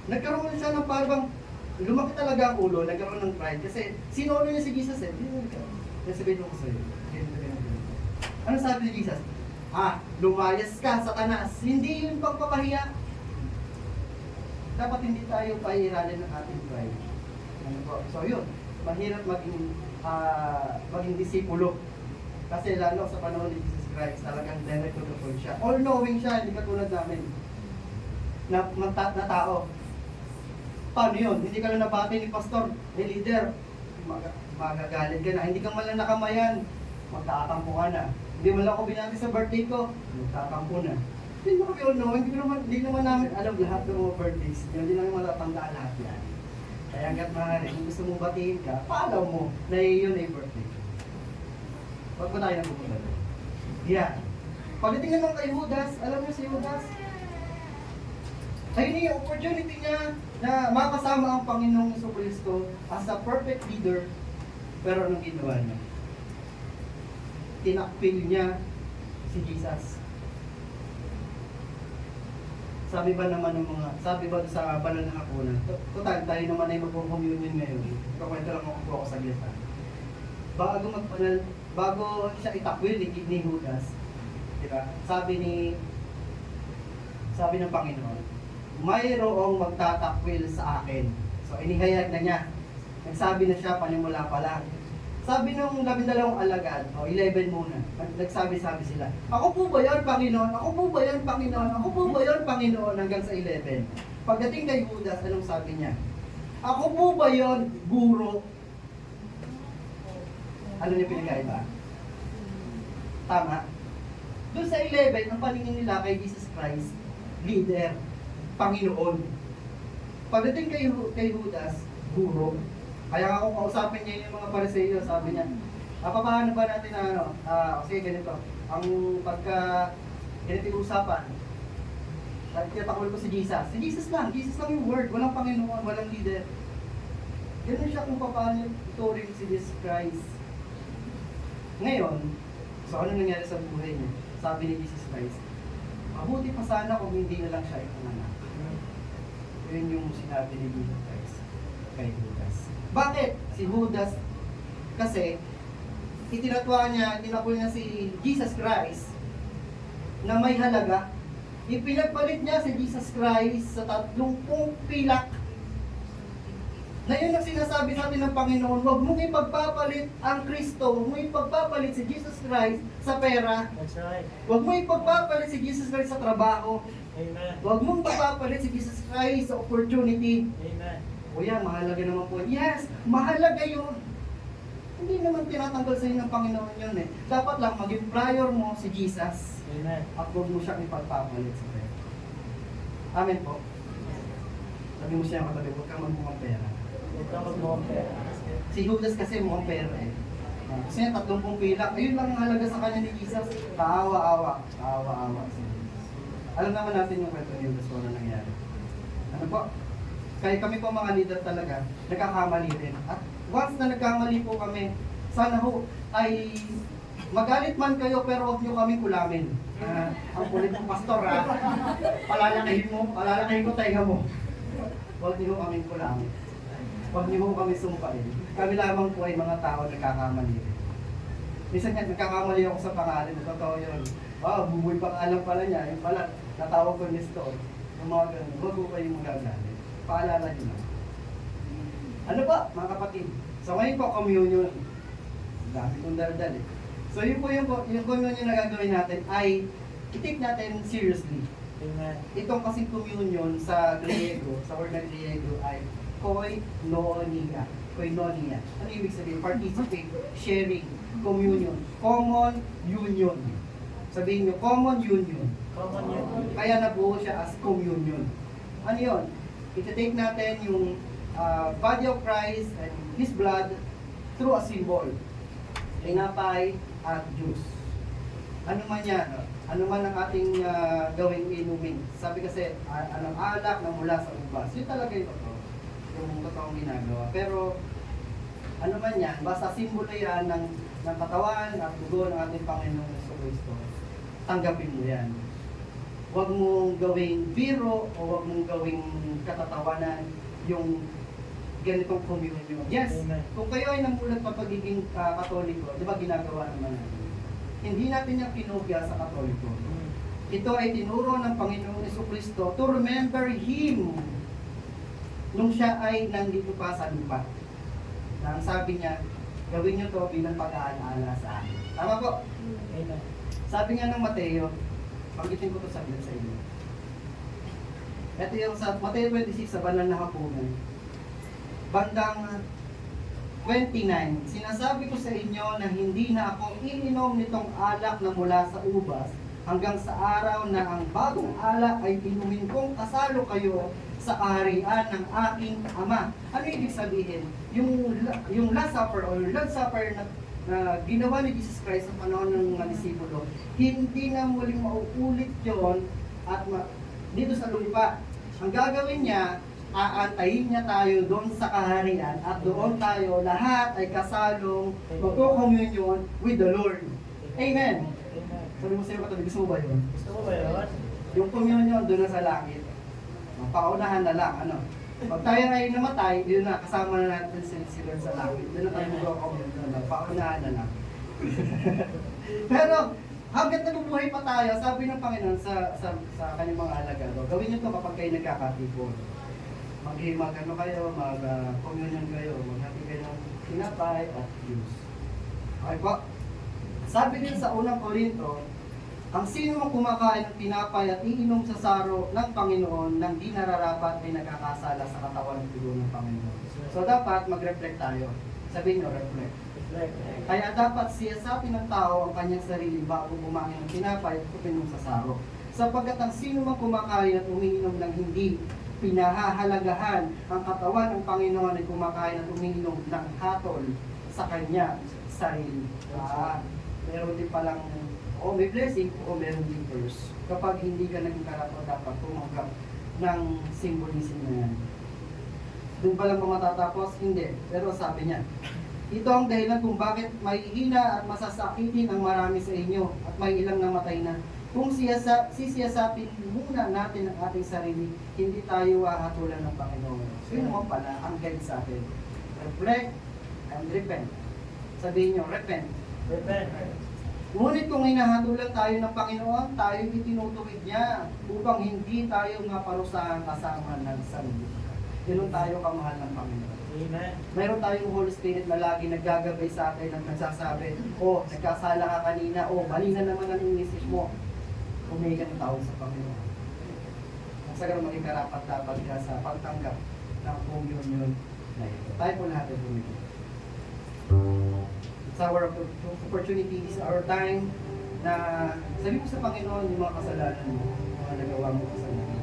[SPEAKER 4] nagkaroon siya ng parang, lumaki talaga ang ulo, nagkaroon ng pride. Kasi, sinolo niya si Jesus eh. Nasabihin ko sa'yo. Ano sabi ni Jesus? Lumayas ka, Satanas. Hindi yun pagpapahiya. Dapat hindi tayo pahihalin ng ating pride. Ano po? So yun, mahirap maging disipulo. Kasi lalo sa panahon ni Jesus Christ, talagang direct to the point siya. All-knowing siya, hindi katulad namin na tao. Paano yun? Hindi ka lang nabati ni pastor, leader, magagalit ka na. Hindi ka man lang nakamayan, magtatampo ka na. Hindi man lang ako binati sa birthday ko, magtatampo na. Hindi mo kami all-knowing, hindi naman namin alam lahat ng mga birthdays. Hindi namin matatandaan lahat yan. Kaya hanggat maaari, kung gusto mong batiin ka, paalam mo na yun ay birthday. Huwag ba tayo napupunta doon? Yeah. Pagdating naman kay Judas, alam niyo si Judas? Ayun yung opportunity niya na makasama ang Panginoong Jesucristo as a perfect leader. Pero anong ginawa niya? Tinakpil niya si Jesus. Sabi ba sa banal na hapunan, total tayo naman ay magpo-communion ngayon. Kakwento lang ako sa gilita. Bago siya itakwil ni Judas, diba? Sabi ng Panginoon, mayroong magtatakwil sa akin. So inihayag na niya. Nagsabi na siya panimula pa lang. Sabi nung 12 alagad, 11 muna, nagsabi-sabi sila, ako po ba yan, Panginoon? Ako po ba yan, Panginoon? Ako po ba yan, Panginoon? Hanggang sa 11. Pagdating kay Judas, anong sabi niya? Ako po ba yan, Guro? Ano niya pinagkaiba? Tama. Doon sa 11, ang paningin nila kay Jesus Christ, leader, Panginoon. Pagdating kay Judas, Guro. Kaya ako kausapin niya yung mga Pariseo, sabi niya, paano ba natin na sige ganito, ang ganito yung usapan, tinatakol ko si Jesus lang yung word, walang Panginoon, walang leader. Ganun siya kung paano ituring si Jesus Christ. Ngayon, so ano nangyari sa buhay niya? Sabi ni Jesus Christ, mabuti pa sana kung hindi na lang siya ipanganak. Yun yung sinabi ni Jesus Christ kay Judas. Bakit? Si Judas, kasi tinakul niya si Jesus Christ na may halaga. Ipinagpalit niya si Jesus Christ sa 30 pilak. Na yun ang sinasabi sa atin ng Panginoon, huwag mong ipagpapalit ang Kristo, huwag mong ipagpapalit si Jesus Christ sa pera.
[SPEAKER 5] That's right.
[SPEAKER 4] Huwag mong ipagpapalit si Jesus Christ sa trabaho.
[SPEAKER 5] Amen.
[SPEAKER 4] Huwag mong ipagpapalit si Jesus Christ sa opportunity.
[SPEAKER 5] Amen.
[SPEAKER 4] O yan, mahalaga naman po. Yes, mahalaga yun. Hindi naman tinatanggal sa inyo ng Panginoon yun eh. Dapat lang maging prior mo si Jesus.
[SPEAKER 5] Amen.
[SPEAKER 4] At huwag mo siyang ipagpapalit sa pera. Amen po. Sabi mo siya katabi, huwag kang magmukhang pera.
[SPEAKER 5] Ito mag-compare.
[SPEAKER 4] Si Judas kasi mukhang pera eh. Kasi niya 30 pilak. Ayun lang ang halaga sa kanya ni Jesus. Kaawa-awa. Kaawa-awa si Jesus. Alam naman natin yung kwento ni Judas kung ano nangyari. Ano po? Kaya kami po mga leader talaga, nagkakamali rin. At once na nagkamali po kami, sana ho ay magalit man kayo pero huwag nyo kaming kulamin. Ang kulit ng pastor palalakihin ko tayo mo. Huwag nyo kaming kulamin. Huwag nyo kami sumpain. Kami lamang po ay mga tao nagkakamali rin. Minsan nga nagkakamali ako sa pangalan, totoo yun. Buboy pangalan pala niya, yung pala, natawag ko ni Store. Yung mga ganun, huwag ko kayong magagalit. Paalala nyo lang. Ano ba, mga kapatid? So ngayon po, communion. Dami kong daldal eh. So yun po yung communion na gagawin natin ay i-take natin seriously.
[SPEAKER 5] Amen.
[SPEAKER 4] Itong kasing communion sa Griego, sa word na Griego ay koinonia. Koinonia. Ano ibig sabihin? Participate, sharing, communion, common union. Sabihin nyo, common union.
[SPEAKER 5] Common yun.
[SPEAKER 4] Kaya nabuo siya as communion. Ano yun? Iti-take natin yung body of Christ and His blood through a symbol. Tinapay at juice. Ano man yan, ano man ang ating gawing inumin. Sabi kasi, anong alak na mula sa ubas. Yun talaga yung totoo. Yung totoong ginagawa. Pero, ano man yan, basta simbolo yan ng katawan at dugo ng ating Panginoong Jesucristo. Tanggapin mo yan. Huwag mong gawing biro o huwag mong gawing katatawanan yung ganitong communion. Yes,
[SPEAKER 5] Amen.
[SPEAKER 4] kung kayo ay namulat pa pagiging Katoliko, di ba ginagawa naman natin? Hindi natin yung kinopya sa Katoliko. Ito ay tinuro ng Panginoong Jesucristo to remember Him nung siya ay nandito pa sa lupa. Na ang sabi niya, gawin niyo to bilang pag-aalaala sa akin. Tama po?
[SPEAKER 5] Amen.
[SPEAKER 4] Sabi nga ng Mateo, panggitin ko to saglit sa inyo. Ito yung sa Mateo 26 sa banal na hapunan. Bandang 29, sinasabi ko sa inyo na hindi na ako iinom nitong alak na mula sa ubas hanggang sa araw na ang bagong alak ay inumin kong kasalo kayo sa kaharian ng aking Ama. Ano ibig sabihin? Yung Last Supper o Lord's Supper na ginawa ni Jesus Christ sa panahon ng mga disipulo, hindi na muling mauulit yon at dito sa lupa. Ang gagawin niya, aantayin niya tayo doon sa kaharian at doon tayo lahat ay kasalong magko-communion with the Lord. Amen.
[SPEAKER 5] Amen.
[SPEAKER 4] Sabi mo sa'yo katabi, gusto mo ba yun?
[SPEAKER 5] Gusto mo ba yun?
[SPEAKER 4] Yung communion doon na sa langit. Paunahan na lang, ano? Pag tayo ay namatay, yun na, kasama na natin si Lord sa langit. Doon na tayo magko-communion na lang, paunahan na lang. Pero, hanggat nabubuhay pa tayo, sabi ng Panginoon sa kanyang mga alagad, gawin niyo to kapag kayo nagkakatipon. Mag-ano kayo, mag-communion kayo, maghati kayo ng tinapay at juice. Okay po? Sabi din sa unang Korinto, ang sino mang kumakain ng tinapay at iinom sa saro ng Panginoon nang di nararapat ay nagkakasala sa katawan ng dugo ng Panginoon. So dapat mag-reflect tayo. Sabihin nyo, reflect. Kaya dapat siyasatin ng tao ang kanyang sarili bago kumain ng tinapay at uminom sa saro. Sapagkat ang sino mang kumakain at umiinom ng hindi pinahahalagahan ang katawan ng Panginoon ay kumakain at umiinom ng hatol sa kanya sarili. Meron din palang o may blessing o meron din curse. Kapag hindi ka naging karapat dapat tumanggap ng symbolism na yan. Doon pa lang ba matatapos? Hindi. Pero sabi niya, ito ang dahilan kung bakit may hina at masasakitin ang marami sa inyo at may ilang namatay na. Kung sisiyasatin muna natin ang ating sarili, hindi tayo hahatulan ng Panginoon. So yun naman pala ang guide sa atin. Reflect and repent. Sabihin nyo, repent.
[SPEAKER 5] Repent.
[SPEAKER 4] Ngunit kung hinahatulan tayo ng Panginoon, tayo itinutuwid niya upang hindi tayo maparusahan kasama ng sanlibutan. Ganun tayo kamahal ng Panginoon.
[SPEAKER 5] Amen.
[SPEAKER 4] Mayroon tayong Holy Spirit na lagi naggagabay sa atin at nagsasabi, nagkasala ka kanina, mali na naman ang inisip mo. Humingi ka ng tawag sa Panginoon. Ang sagar maging karapat-dapat ka sa pagtanggap ng communion na ito. Tayo po lahat ay bumili. It's our opportunity, it's our time na sabi mo sa Panginoon yung mga kasalanan mo, mga nagawa mo kasalanan.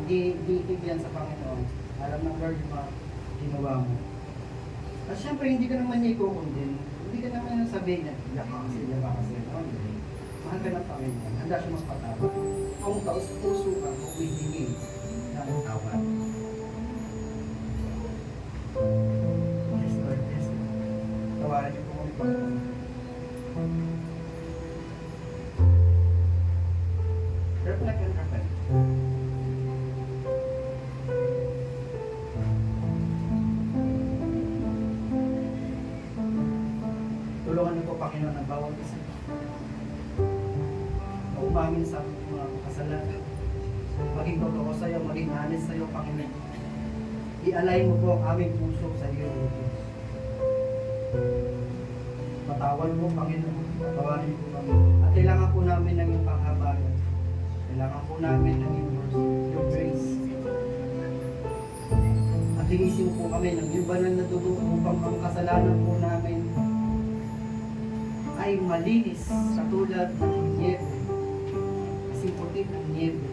[SPEAKER 4] Hindi yan sa Panginoon. Alam ng Lord yung mga ginawa mo. At syempre, hindi ka naman niya i-condemn. Hindi ka naman sabihin niya, iyak ka kasi. Mahal ka ng Panginoon. Handa siya magpatawad. Kung taos-puso ka, kung ibigay ng tawad. Yes, Lord. Yes, Lord. Tawaran niyo po kami Panginoon. Reflect and repent. Tulungan niyo po Panginoon ang bawat isa. Na umamin sa aming mga kasalanan. Maging totoo sa iyo, maging honest sa iyo, Panginoon. I-align mo po ang aming puso sa iyo, Lord Jesus. Patawan mo, Panginoon. Patawarin mo, Panginoon. At kailangan po namin ng iyong panghabagan. Kailangan po namin ng your grace. At linisin po kami ng iyong banal na dugo upang ang kasalanan po namin ay malinis katulad ng niebe. Kasing puti ng niebe.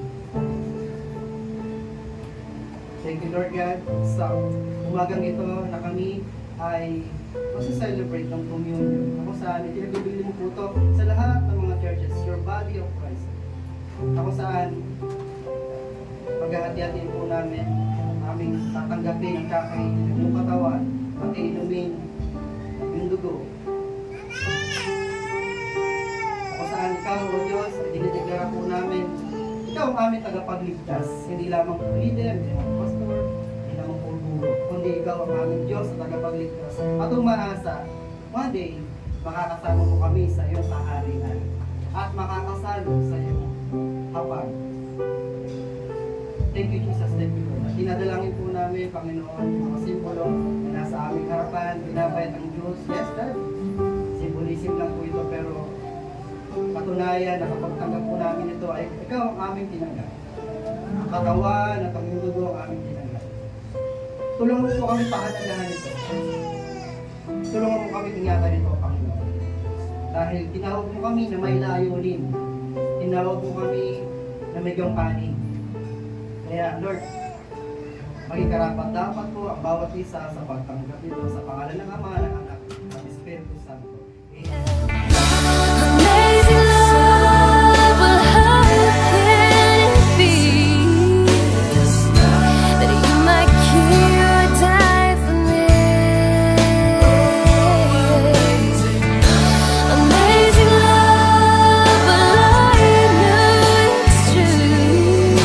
[SPEAKER 4] Thank you, Lord God, sa umagang ito na kami ay celebrate ng communion. Ako saan, ipinagbibili mo po ito sa lahat ng mga churches, your body of Christ. Ako saan, paghahati-hatiin po namin, aming tatanggapin ang kakainin ng katawan at inumin yung dugo. Ako saan, ikaw, O Diyos, ay dinideklara po namin, ikaw ang aming tagapagligtas, hindi lamang po leader, hindi lamang pastor, hindi lamang po guro, kundi ikaw ang aming Diyos na tagapagligtas. At umaasa, one day, makakasama mo kami sa iyong kaharian at makakasalo sa iyong hapag. Thank you, Jesus. Thank you, Lord. At dinadalangin po namin, Panginoon, yung mga simbolo na nasa aming harapan, binabayad ng Diyos. Yes, God. Symbolism lang po ito, pero patunayan na kapag tanggap po namin ito ay ikaw ang aming tinanggap. Ang katawan at ang dugo ang aming tinanggap. Tulungan mo po kami pahalagahan ito. Tulungan mo kami ingatan ito, Panginoon. Dahil tinawag mo kami na may layunin. Tinawag mo kami na may gampanin. Kaya, Lord, maging karapat-dapat po ang bawat isa sa pagtanggap nito sa pangalan ng Ama, ng Anak, at Espiritu Santo.
[SPEAKER 6] Amazing love, well, how can it be that you might kill or die for me? Amazing love, well, I know it's true,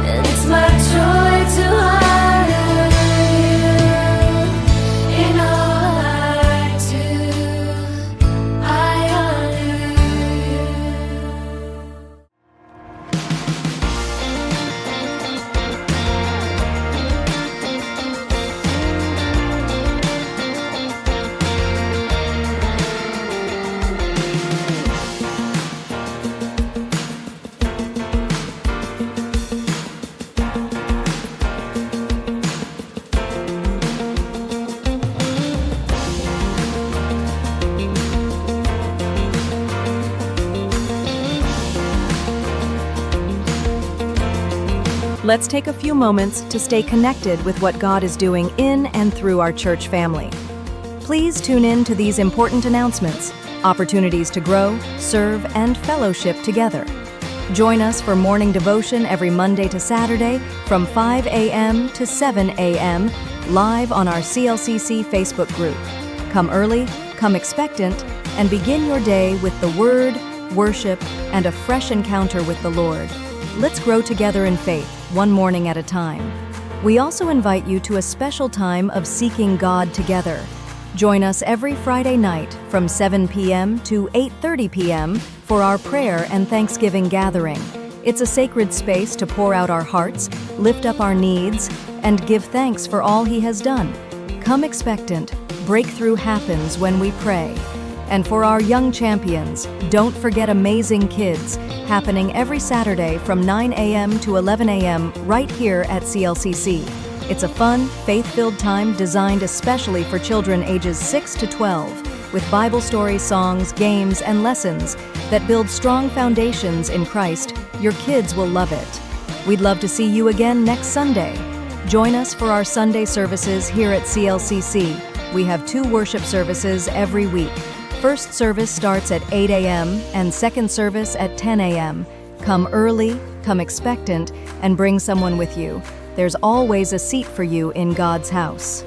[SPEAKER 6] and it's my joy to honor you in all I do. I honor you.
[SPEAKER 1] Let's take a few moments to stay connected with what God is doing in and through our church family. Please tune in to these important announcements, opportunities to grow, serve, and fellowship together. Join us for morning devotion every Monday to Saturday from 5 a.m. to 7 a.m. live on our CLCC Facebook group. Come early, come expectant, and begin your day with the Word, worship, and a fresh encounter with the Lord. Let's grow together in faith, one morning at a time. We also invite you to a special time of seeking God together. Join us every Friday night from 7 p.m. to 8:30 p.m. for our prayer and Thanksgiving gathering. It's a sacred space to pour out our hearts, lift up our needs, and give thanks for all He has done. Come expectant, breakthrough happens when we pray. And for our young champions, don't forget Amazing Kids, happening every Saturday from 9 a.m. to 11 a.m. right here at CLCC. It's a fun, faith-filled time designed especially for children ages 6 to 12, with Bible stories, songs, games, and lessons that build strong foundations in Christ. Your kids will love it. We'd love to see you again next Sunday. Join us for our Sunday services here at CLCC. We have 2 worship services every week. First service starts at 8 a.m. and second service at 10 a.m. Come early, come expectant, and bring someone with you. There's always a seat for you in God's house.